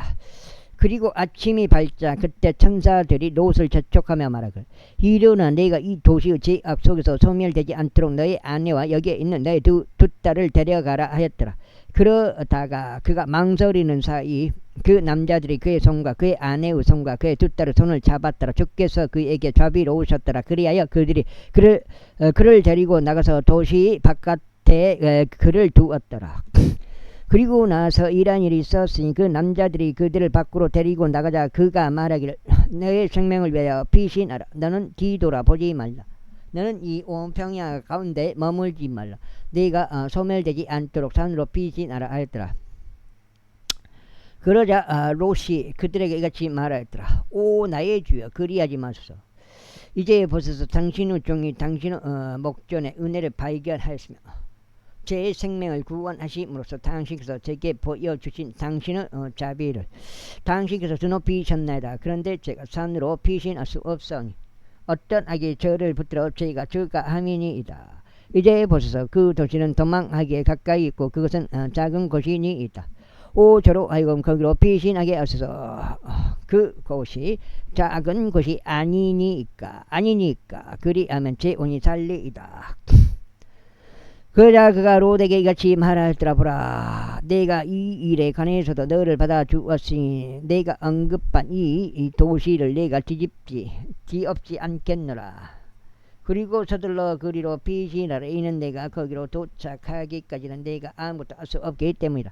그리고 아침이 밝자 그때 천사들이 롯을 재촉하며 말하기를 일어나 내가 이 도시의 죄악 속에서 소멸되지 않도록 너의 아내와 여기에 있는 너의 두 딸을 데려가라 하였더라. 그러다가 그가 망설이는 사이 그 남자들이 그의 손과 그의 아내의 손과 그의 두 딸의 손을 잡았더라. 주께서 그에게 자비로우셨더라. 그리하여 그들이 그를 데리고 나가서 도시 바깥에 그를 두었더라. 그리고 나서 이러한 일이 있었으니 그 남자들이 그들을 밖으로 데리고 나가자 그가 말하기를 너의 생명을 위하여 피신하라. 너는 뒤돌아보지 말라. 너는 이 온 평야 가운데 머물지 말라. 네가 소멸되지 않도록 산으로 피신하라 하였더라. 그러자 롯이 그들에게 이같이 말하였더라. 오 나의 주여 그리하지 마소서. 이제 보소서 당신의 종이 당신의 목전에 은혜를 발견하였으며 제 생명을 구원하심으로써 당신께서 제게 보여주신 당신의 자비를 당신께서 드높이셨나이다. 그런데 제가 산으로 피신할 수 없으니 어떤 악이 저를 붙들어 제가 저가함이니이다. 이제 보소서, 그 도시는 도망하기에 가까이 있고 그것은 작은 곳이니이다. 오, 저로 하여금 거기로 피신하게 하소서. 그곳이 작은 곳이 아니니까 그리하면 제 온이 살리이다. 그러자 그가 롯에게 이같이 말하였더라. 보라, 내가 이 일에 관해서도 너를 받아 주었으니 내가 언급한 이 도시를 내가 뒤엎지 않겠노라. 그리고 서둘러 그리로 피신하라. 이는 내가 거기로 도착하기까지는 내가 아무것도 할 수 없기 때문이다.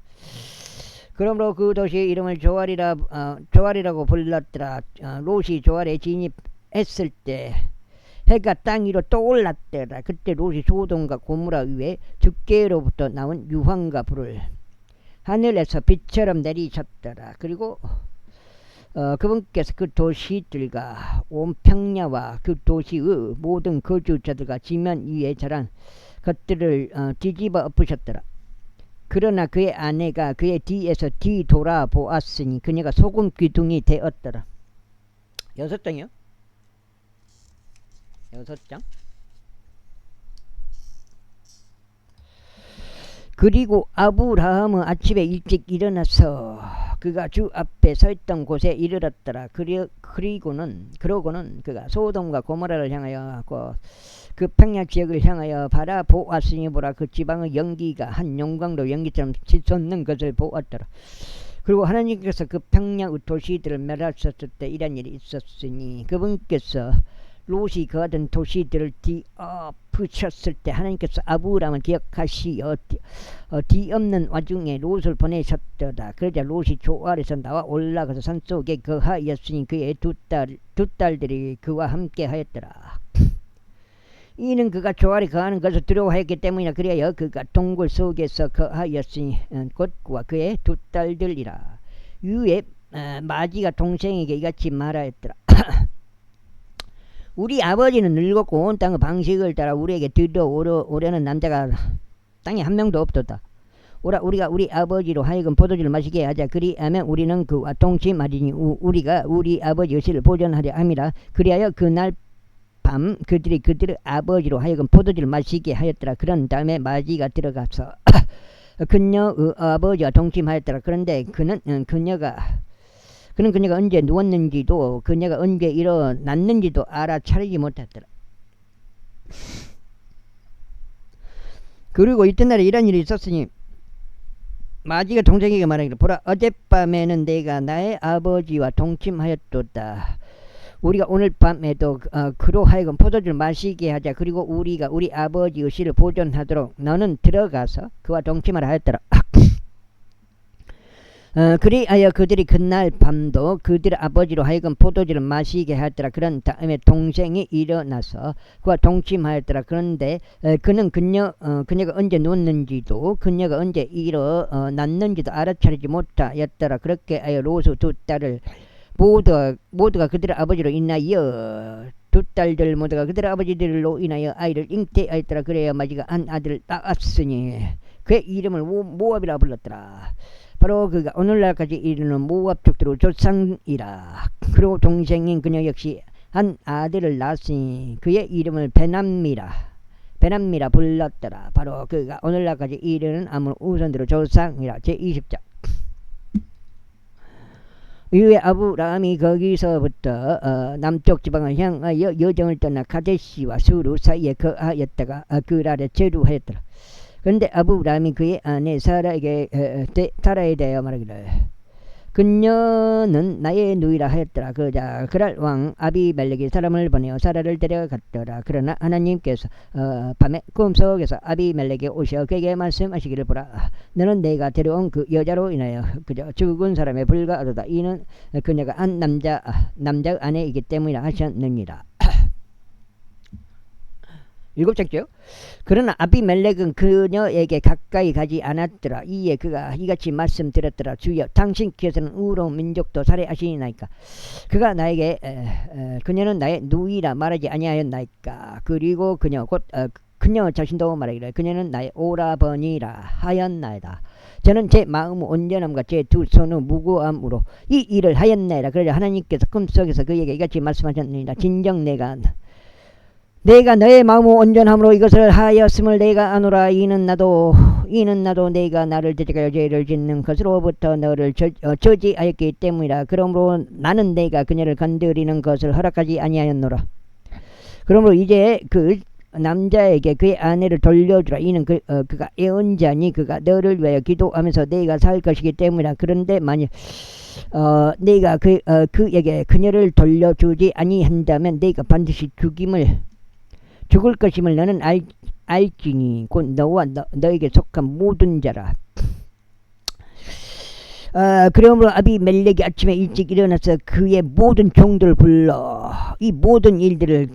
그러므로 그 도시의 이름을 조알이라고 불렀더라. 롯이 조알에 진입했을 때 해가 땅 위로 떠올랐더라. 그때 롯이 소돔과 고모라 위에 주께로부터 나온 유황과 불을 하늘에서 빛처럼 내리셨더라. 그리고 그분께서 그 도시들과 온 평야와 그 도시의 모든 거주자들과 지면 위에 자란 것들을 뒤집어 엎으셨더라. 그러나 그의 아내가 그의 뒤에서 뒤돌아보았으니 그녀가 소금 기둥이 되었더라. 6장이요? 6장. 그리고 아브라함은 아침에 일찍 일어나서 그가 주 앞에 서 있던 곳에 이르렀더라. 그러고는 그가 소돔과 고모라를 향하여 그 평야 지역을 향하여 바라보았으니 보라, 그 지방의 연기가 한 용광로 연기처럼 치솟는 것을 보았더라. 그리고 하나님께서 그 평야의 도시들을 멸하셨을 때 이런 일이 있었으니 그분께서 롯이 거하던 도시들을 뒤엎으셨을 때 하나님께서 아브라함을 기억하시어 뒤엎는 와중에 롯을 보내셨더라. 그러자 롯이 조알에서 나와 올라가서 산속에 거하였으니 그의 두 딸들이 그와 함께 하였더라. 이는 그가 조알에 거하는 것을 두려워하였기 때문이라. 그리하여 그가 동굴 속에서 거하였으니 곧 그와 그의 두 딸들이라. 이후에 마지가 동생에게 이같이 말하였더라. 우리 아버지는 늙었고 온 땅의 방식을 따라 우리에게 들어오려는 남자가 땅에 한 명도 없었다. 오라, 우리가 우리 아버지로 하여금 포도주를 마시게 하자. 그리하면 우리는 그와 동침하리니 우리가 우리 아버지의 실을 보존하려 함이라. 그리하여 그날 밤 그들의 아버지로 하여금 포도주를 마시게 하였더라. 그런 다음에 마지가 들어가서 그녀의 아버지와 동침하였더라. 그런데 그녀가 언제 누웠는지도 그녀가 언제 일어났는지도 알아차리지 못했더라. 그리고 이튿날에 이런 일이 있었으니 마지가 동생에게 말하기를, 보라, 어젯밤에는 내가 나의 아버지와 동침하였도다. 우리가 오늘 밤에도 그로 하여금 포도주를 마시게 하자. 그리고 우리가 우리 아버지의 실을 보존하도록 너는 들어가서 그와 동침하라 하였더라. 그리하여 그들이 그날 밤도 그들의 아버지로 하여금 포도주를 마시게 하였더라. 그런 다음에 동생이 일어나서 그와 동침하였더라. 그런데 그녀가 언제 누웠는지도 그녀가 언제 일어났는지도 알아차리지 못하였더라. 그렇게 하여 롯의 두 딸을 모두가 그들의 아버지로 인하여 두 딸들 모두가 그들의 아버지들로 인하여 아이를 잉태하였더라. 그래야 마지가 한 아들을 낳았으니 그의 이름을 모압이라 불렀더라. 바로 그가 오늘날까지 이르는 모압 족들의 조상이라. 그리고 동생인 그녀 역시 한 아들을 낳았으니 그의 이름을 베남미라 불렀더라. 바로 그가 오늘날까지 이르는 아몬 우선들의 조상이라. 제20장. 이후에 아브라함이 거기서부터 남쪽 지방을 향하여 여정을 떠나 가데시와 수루 사이에 거하였다가 그랄에 체류하였더라. 그런데 아브라함이 그의 아내 사라에 대하여 말하기를, 그녀는 나의 누이라 하였더라. 그러자 그랄 왕 아비멜렉이 사람을 보내어 사라를 데려갔더라. 그러나 하나님께서 밤에 꿈속에서 아비멜렉에 오셔 그에게 말씀하시기를, 보라, 너는 내가 데려온 그 여자로 인하여 그저 죽은 사람에 불과하도다. 이는 그녀가 한 남자의 아내이기 때문이라 하셨느니라. 7장째요. 그러나 아비멜렉은 그녀에게 가까이 가지 않았더라. 이에 그가 이같이 말씀드렸더라. 주여, 당신께서는 우로 민족도 살해하시나이까. 그가 나에게 그녀는 나의 누이라 말하지 아니하였나이까. 그리고 그녀 곧 그녀 자신도 말하기를 그녀는 나의 오라버니라 하였나이다. 저는 제 마음의 온전함과 제 두 손의 무고함으로 이 일을 하였나이다. 그러자 하나님께서 꿈속에서 그에게 이같이 말씀하셨느니라. 진정 내가 너의 마음의 온전함으로 이것을 하였음을 내가 아노라. 이는 나도 내가 나를 대적하여 죄를 짓는 것으로부터 너를 저지하였기 때문이라. 그러므로 나는 내가 그녀를 건드리는 것을 허락하지 아니하였노라. 그러므로 이제 그 남자에게 그의 아내를 돌려주라. 이는 그가 애언자니 그가 너를 위하여 기도하면서 내가 살 것이기 때문이라. 그런데 만일 내가 그에게 그녀를 돌려주지 아니한다면 내가 반드시 죽을 것임을 너는 알지니 곧 너와 너에게 속한 모든 자라. 그러므로 아비멜렉이 아침에 일찍 일어나서 그의 모든 종들을 불러 이 모든 일들을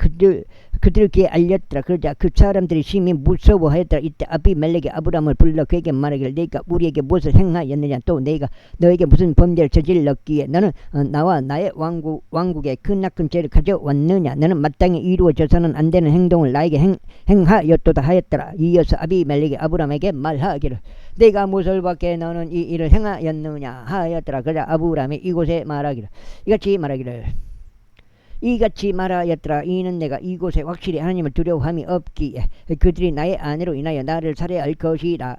그들에게 알렸더라. 그러자 그 사람들이 심히 무서워하였더라. 이때 아비멜렉이 아브람을 불러 그에게 말하기를 내가 우리에게 무엇을 행하였느냐 또 내가 너에게 무슨 범죄를 저질렀기에 너는 나와 나의 왕국에 크나큰 죄를 가져왔느냐. 너는 마땅히 이루어져서는 안 되는 행동을 나에게 행하였도다 하였더라. 이어서 아비멜렉이 아브람에게 말하기를 내가 무엇을 받게 너는 이 일을 행하였느냐 하였더라. 그러자 아브람이 이곳에 이같이 말하였더라. 이는 내가 이곳에 확실히 하나님을 두려워함이 없기에 그들이 나의 아내로 인하여 나를 살해할 것이라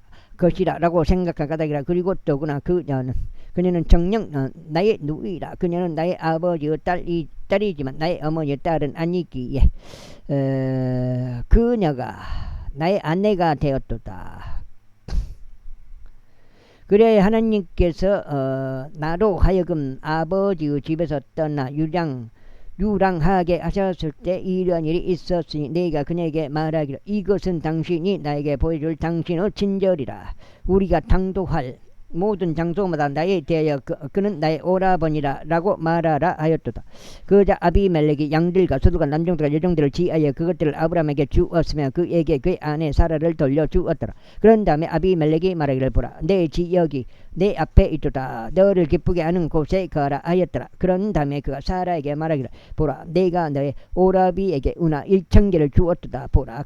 라고 생각한 까닭이라. 그리고 또구나 그녀는 정녕 나의 누이라. 그녀는 나의 아버지의 딸이지만 나의 어머니의 딸은 아니기에 그녀가 나의 아내가 되었도다. 그래 하나님께서 나로 하여금 아버지의 집에서 떠나 유랑하게 하셨을 때 이러한 일이 있었으니 내가 그녀에게 말하기를 이것은 당신이 나에게 보여줄 당신의 친절이라. 우리가 당도할 모든 장소마다 나에 대하여 그는 나의 오라버니라 라고 말하라 하였도다. 그러자 아비멜렉이 양들과 소들과 남종들과 여종들을 지하여 그것들을 아브람에게 주었으며 그에게 그의 아내 사라를 돌려주었더라. 그런 다음에 아비멜렉이 말하기를 보라 내 지역이 내 앞에 있도다. 너를 기쁘게 하는 곳에 가라 하였더라. 그런 다음에 그가 사라에게 말하기를 보라 내가 너의 오라비에게 은하 1,000개를 주었도다. 보라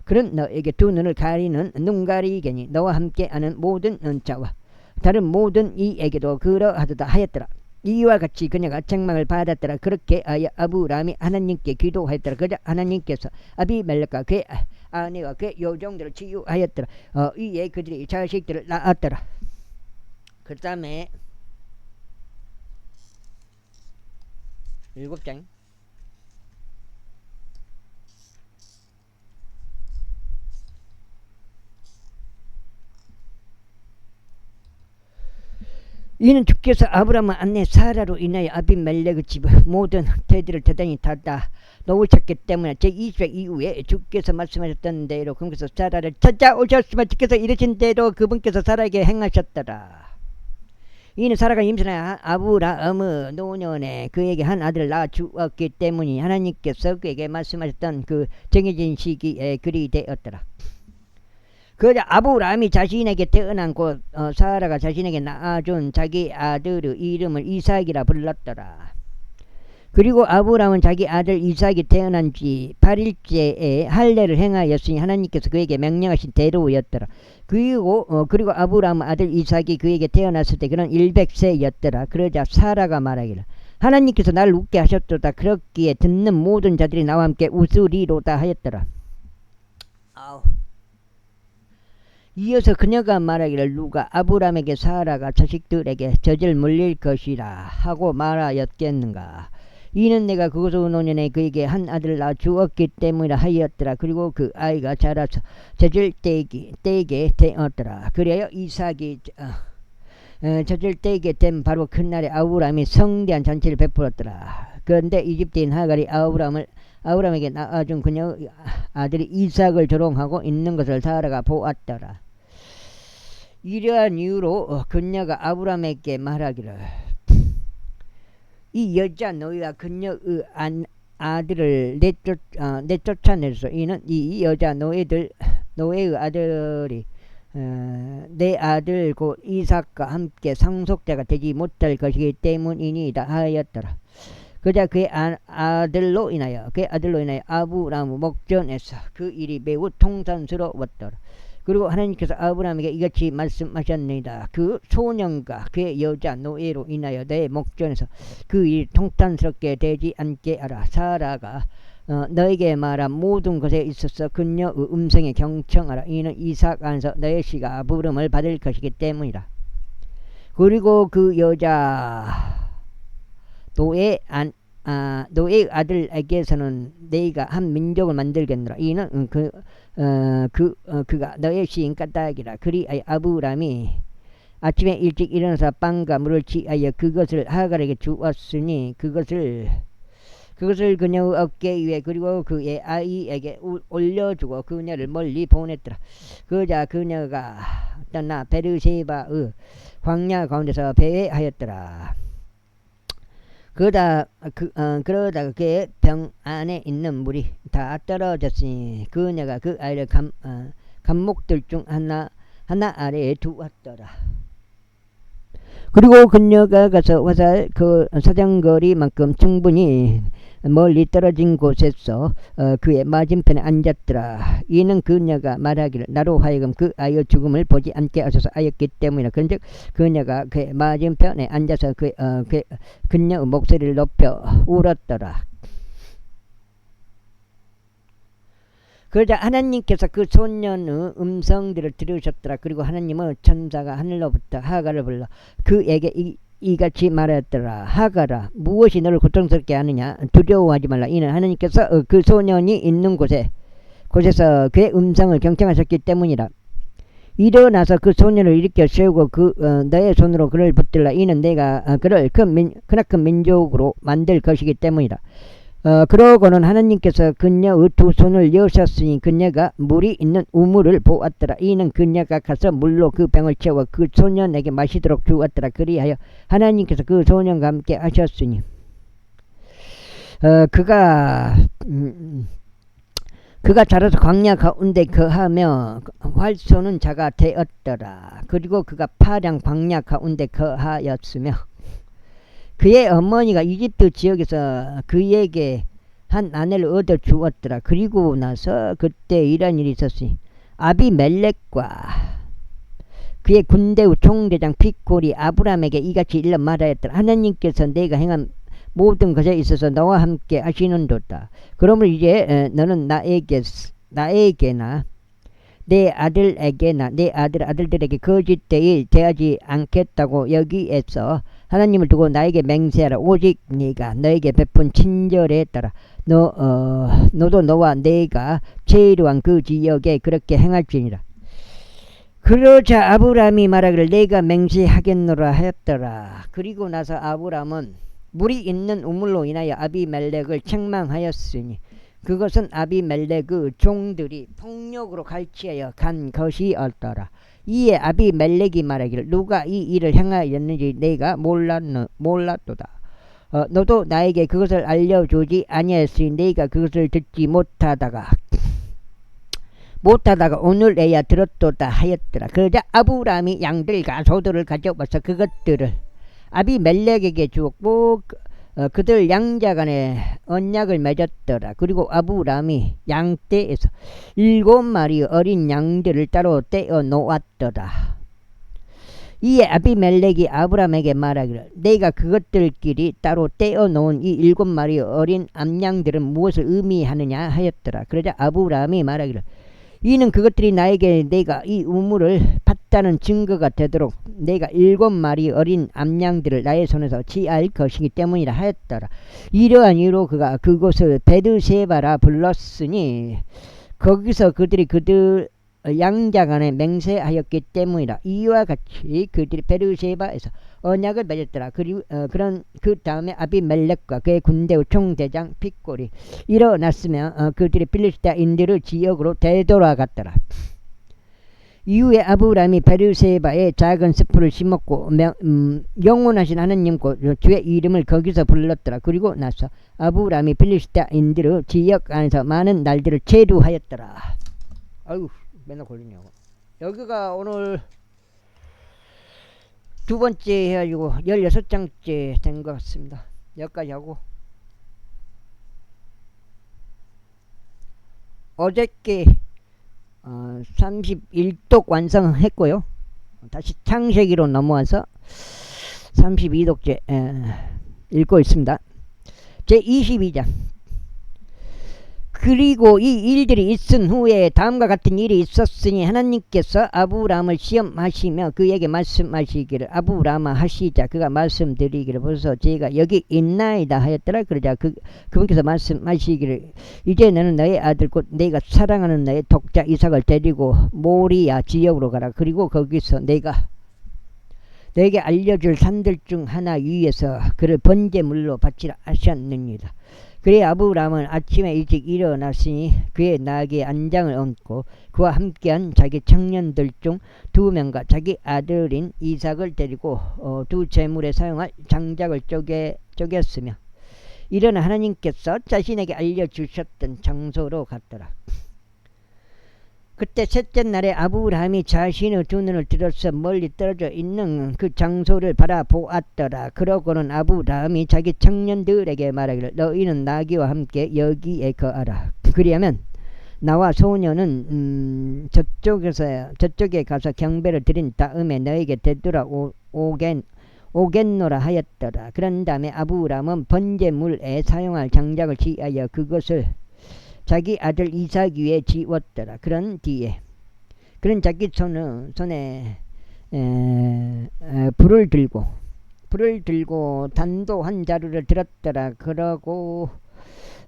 그는 너에게 두 눈을 가리는 눈가리개니 너와 함께 하는 모든 자와 다른 모든 이에게도 그러하도다 하였더라. 이와 같이 그녀가 책망을 받았더라. 그렇게 하여 아브람이 하나님께 기도하였더라. 그러자 하나님께서 아비멜렉과 그의 아내와 그의 여종들을 치유하였더라. 이에 그들이 자식들을 낳았더라. 그 다음에 7장 이는 주께서 아브람의 아내 사라로 인하여 아비멜렉의 집의 모든 태들을 대단히 닫아 놓으셨기 때문에 제20회 이후에 주께서 말씀하셨던 대로 그분께서 사라를 찾아오셨으며 주께서 이르신 대로 그분께서 사라에게 행하셨더라. 이는 사라가 임신하여 아브라함의 노년에 그에게 한 아들을 낳아 주었기 때문에 하나님께서 그에게 말씀하셨던 그 정해진 시기에 그리 되었더라. 그러자 아브라함이 자신에게 태어난 곳 사라가 자신에게 낳아준 자기 아들의 이름을 이삭이라 불렀더라. 그리고 아브라함은 자기 아들 이삭이 태어난 지 8일째에 할례를 행하였으니 하나님께서 그에게 명령하신 대로였더라. 그리고 아브라함의 아들 이삭이 그에게 태어났을 때 그는 100세였더라. 그러자 사라가 말하기를 하나님께서 나를 웃게 하셨도다. 그렇기에 듣는 모든 자들이 나와 함께 웃으리로다 하였더라. 이어서 그녀가 말하기를 누가 아브람에게 사라가 자식들에게 젖을 물릴 것이라 하고 말하였겠는가. 이는 내가 그곳의 노년에 그에게 한 아들을 낳아 주었기 때문이라 하였더라. 그리고 그 아이가 자라서 젖을 떼게 되었더라. 그래야 이삭이 젖을 떼게 된 바로 그날에 아브람이 성대한 잔치를 베풀었더라. 그런데 이집트인 하갈이 아브람에게 낳아준 그녀 아들이 이삭을 조롱하고 있는 것을 사라가 보았더라. 이러한 이유로 그녀가 아브람에게 말하기를 이 여자 너희가 그녀의 아들을 내쫓아내서 이는 이 여자 너희의 아들이 내 아들 곧 이삭과 함께 상속자가 되지 못할 것이기 때문이니이다 하였더라. 그자 그의 아들로 인하여 아브라함의 목전에서 그 일이 매우 통산스러웠더라. 그리고 하나님께서 아브라함에게 이같이 말씀하셨느니라. 그 소년과 그의 여자 노예로 인하여 내 목전에서 그 일이 통탄스럽게 되지 않게 하라. 사라가 너에게 말한 모든 것에 있어서 그녀의 음성에 경청하라. 이는 이삭 안에서 너의 씨가 부름을 받을 것이기 때문이라. 그리고 그 여자 노예 노예의 아들에게서는 네가 한 민족을 만들겠노라. 이는 그가 너의 시인 까닭이라. 그리하여 아브라함이 아침에 일찍 일어나서 빵과 물을 취하여 그것을 하갈에게 주었으니 그것을 그녀의 어깨 위에 그리고 그의 아이에게 올려주고 그녀를 멀리 보냈더라. 그자 그녀가 떠나 베르세바의 광야 가운데서 배회하였더라. 그러다가 그의 병 안에 있는 물이 다 떨어졌으니 그녀가 그 아이를 감목들 중 하나 아래에 두었더라. 그리고 그녀가 가서 화살 그 사정거리만큼 충분히 멀리 떨어진 곳에서 그의 맞은편에 앉았더라. 이는 그녀가 말하기를 나로 하여금 그 아이의 죽음을 보지 않게 하소서 하였기 때문이라. 그런즉 그녀가 그의 맞은편에 앉아서 그녀의 목소리를 높여 울었더라. 그러자 하나님께서 그 소년의 음성들을 들으셨더라. 그리고 하나님의 천사가 하늘로부터 하갈을 불러 그에게 이같이 말하였더라. 하갈아, 무엇이 너를 고통스럽게 하느냐? 두려워하지 말라. 이는 하나님께서 그 소년이 있는 곳에서 그의 음성을 경청하셨기 때문이라. 일어나서 그 소년을 일으켜 세우고 너의 손으로 그를 붙들라. 이는 내가 그를 크나큰 민족으로 만들 것이기 때문이라. 그러고는 하나님께서 그녀의 두 손을 여셨으니 그녀가 물이 있는 우물을 보았더라. 이는 그녀가 가서 물로 그 병을 채워 그 소년에게 마시도록 주었더라. 그리하여 하나님께서 그 소년과 함께 하셨으니 그가 자라서 광야 가운데 거하며 활쏘는 자가 되었더라. 그리고 그가 파량 광야 가운데 거하였으며 그의 어머니가 이집트 지역에서 그에게 한 아내를 얻어 주었더라. 그리고 나서 그때 이런 일이 있었으니 아비멜렉과 그의 군대의 총대장 핏골이 아브라함에게 이같이 일러 말하였더라. 하나님께서 내가 행한 모든 것에 있어서 너와 함께 하시는도다. 그러므로 이제 너는 나에게나 내 아들에게나 내 아들들에게 거짓되이 대하지 않겠다고 여기에서 하나님을 두고 나에게 맹세하라. 오직 네가 너에게 베푼 친절에 따라 너도 너와 내가 체류한 그 지역에 그렇게 행할지니라. 그러자 아브라함이 말하기를 내가 맹세하겠노라 하였더라. 그리고 나서 아브라함은 물이 있는 우물로 인하여 아비멜렉을 책망하였으니 그것은 아비멜렉의 종들이 폭력으로 갈취하여 간 것이었더라. 이에 아비멜렉이 말하기를 누가 이 일을 행하였는지 내가 몰랐도다. 너도 나에게 그것을 알려주지 아니하였으니 내가 그것을 듣지 못하다가 오늘에야 들었도다 하였더라. 그러자 아브라함이 양들과 소들을 가져와서 그것들을 아비멜렉에게 주었고 그들 양자 간에 언약을 맺었더라. 그리고 아브라함이 양떼에서 7마리 어린 양들을 따로 떼어 놓았더라. 이에 아비멜렉이 아브라함에게 말하기를 내가 그것들끼리 따로 떼어 놓은 이 7마리 어린 암양들은 무엇을 의미하느냐 하였더라. 그러자 아브라함이 말하기를 이는 그것들이 나에게 내가 이 우물을 팠다는 증거가 되도록 내가 7마리 어린 암양들을 나의 손에서 취할 것이기 때문이라 하였더라. 이러한 이유로 그가 그곳을 베르세바라 불렀으니 거기서 그들이 그들 양자 간에 맹세하였기 때문이라. 이와 같이 그들이 베르세바에서 언약을 맺었더라. 그리고 그 다음에 아비멜렉과 그의 군대의 총대장 핏골이 일어났으며 그들이 필리스타인들의 지역으로 되돌아갔더라. 이후에 아브라함이 베르세바에 작은 숲을 심었고 영원하신 하나님 주의 이름을 거기서 불렀더라. 그리고 나서 아브라함이 필리스타인들의 지역 안에서 많은 날들을 체류하였더라. 아유 맨날 걸리냐고. 여기가 오늘 두 번째 해가지고 16장째 된 것 같습니다. 여기까지 하고 어저께 31독 완성했고요. 다시 창세기로 넘어와서 32독째 읽고 있습니다. 제 22장. 그리고 이 일들이 있은 후에 다음과 같은 일이 있었으니 하나님께서 아브라함을 시험하시며 그에게 말씀하시기를 아브라함아 하시자 그가 말씀드리기를 보소서 제가 여기 있나이다 하였더라. 그러자 그분께서 말씀하시기를 이제 너는 너의 아들 곧 내가 사랑하는 너의 독자 이삭을 데리고 모리아 지역으로 가라. 그리고 거기서 내가 너에게 알려줄 산들 중 하나 위에서 그를 번제물로 바치라 하셨느니라. 그래 아브라함은 아침에 일찍 일어났으니 그의 나귀의 안장을 얹고 그와 함께한 자기 청년들 중 2명과 자기 아들인 이삭을 데리고 두 제물에 사용할 장작을 쪼갰으며 일어나 하나님께서 자신에게 알려주셨던 장소로 갔더라. 그때 셋째 날에 아브라함이 자신의 두 눈을 들어서 멀리 떨어져 있는 그 장소를 바라보았더라. 그러고는 아브라함이 자기 청년들에게 말하기를 너희는 나귀와 함께 여기에 거하라. 그리하면 나와 소녀는 저쪽에 가서 경배를 드린 다음에 너에게 되돌아오겠노라 하였더라. 그런 다음에 아브라함은 번제물에 사용할 장작을 취하여 그것을 자기 아들 이삭 위에 지웠더라. 그런 뒤에 그는 자기 손에 불을 들고 단도 한 자루를 들었더라. 그러고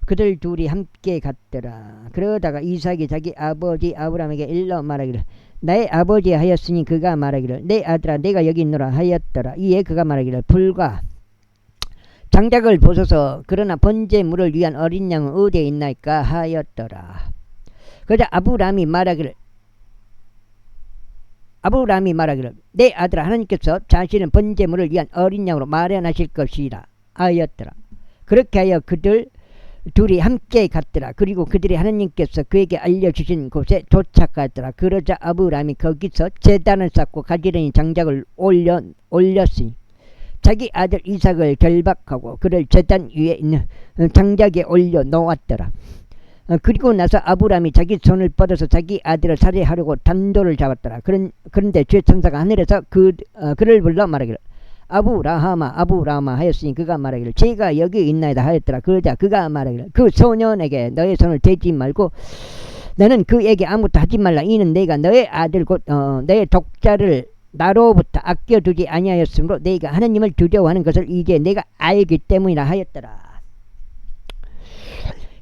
그들 둘이 함께 갔더라. 그러다가 이삭이 자기 아버지 아브라함에게 일러 말하기를 나의 아버지 하였으니 그가 말하기를 내 아들아 내가 여기 있노라 하였더라. 이에 그가 말하기를 불과 장작을 보소서 그러나 번제물을 위한 어린 양은 어디에 있나이까 하였더라. 그러자 아브라함이 말하기를 내 아들아 하나님께서 자신의 번제물을 위한 어린 양으로 마련하실 것이라 하였더라. 그렇게 하여 그들 둘이 함께 갔더라. 그리고 그들이 하나님께서 그에게 알려주신 곳에 도착하더라. 그러자 아브라함이 거기서 제단을 쌓고 가지런히 장작을 올렸으니 자기 아들 이삭을 결박하고 그를 제단 위에 있는 장작에 올려 놓았더라. 그리고 나서 아브라함이 자기 손을 뻗어서 자기 아들을 살해하려고 단도를 잡았더라. 그런데 주의 천사가 하늘에서 그를 불러 말하기를 아브라함아 하였으니 그가 말하기를 제가 여기 있나이다 하였더라. 그러자 그가 말하기를 그 소년에게 너의 손을 대지 말고 너는 그에게 아무것도 하지 말라. 이는 내가 너의 아들 곧 너의 독자를 나로부터 아껴두지 아니하였으므로 내가 하나님을 두려워하는 것을 이제 내가 알기 때문이라 하였더라.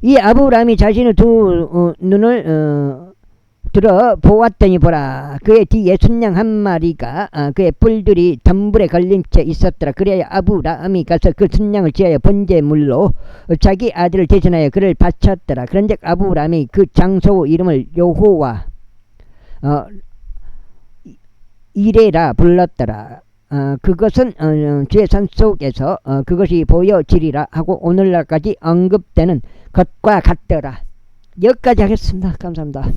이 아브라함이 자신의 두 눈을 들어 보았더니 보라 그의 뒤에 순양 한 마리가 그의 뿔들이 덤불에 걸린 채 있었더라. 그래야 아브라함이 가서 그 순양을 지하여 번제물로 자기 아들을 대신하여 그를 바쳤더라. 그런즉 아브라함이 그 장소 이름을 여호와 이레라 불렀더라. 그것은 주의 산속에서 그것이 보여지리라 하고 오늘날까지 언급되는 것과 같더라. 여기까지 하겠습니다. 감사합니다.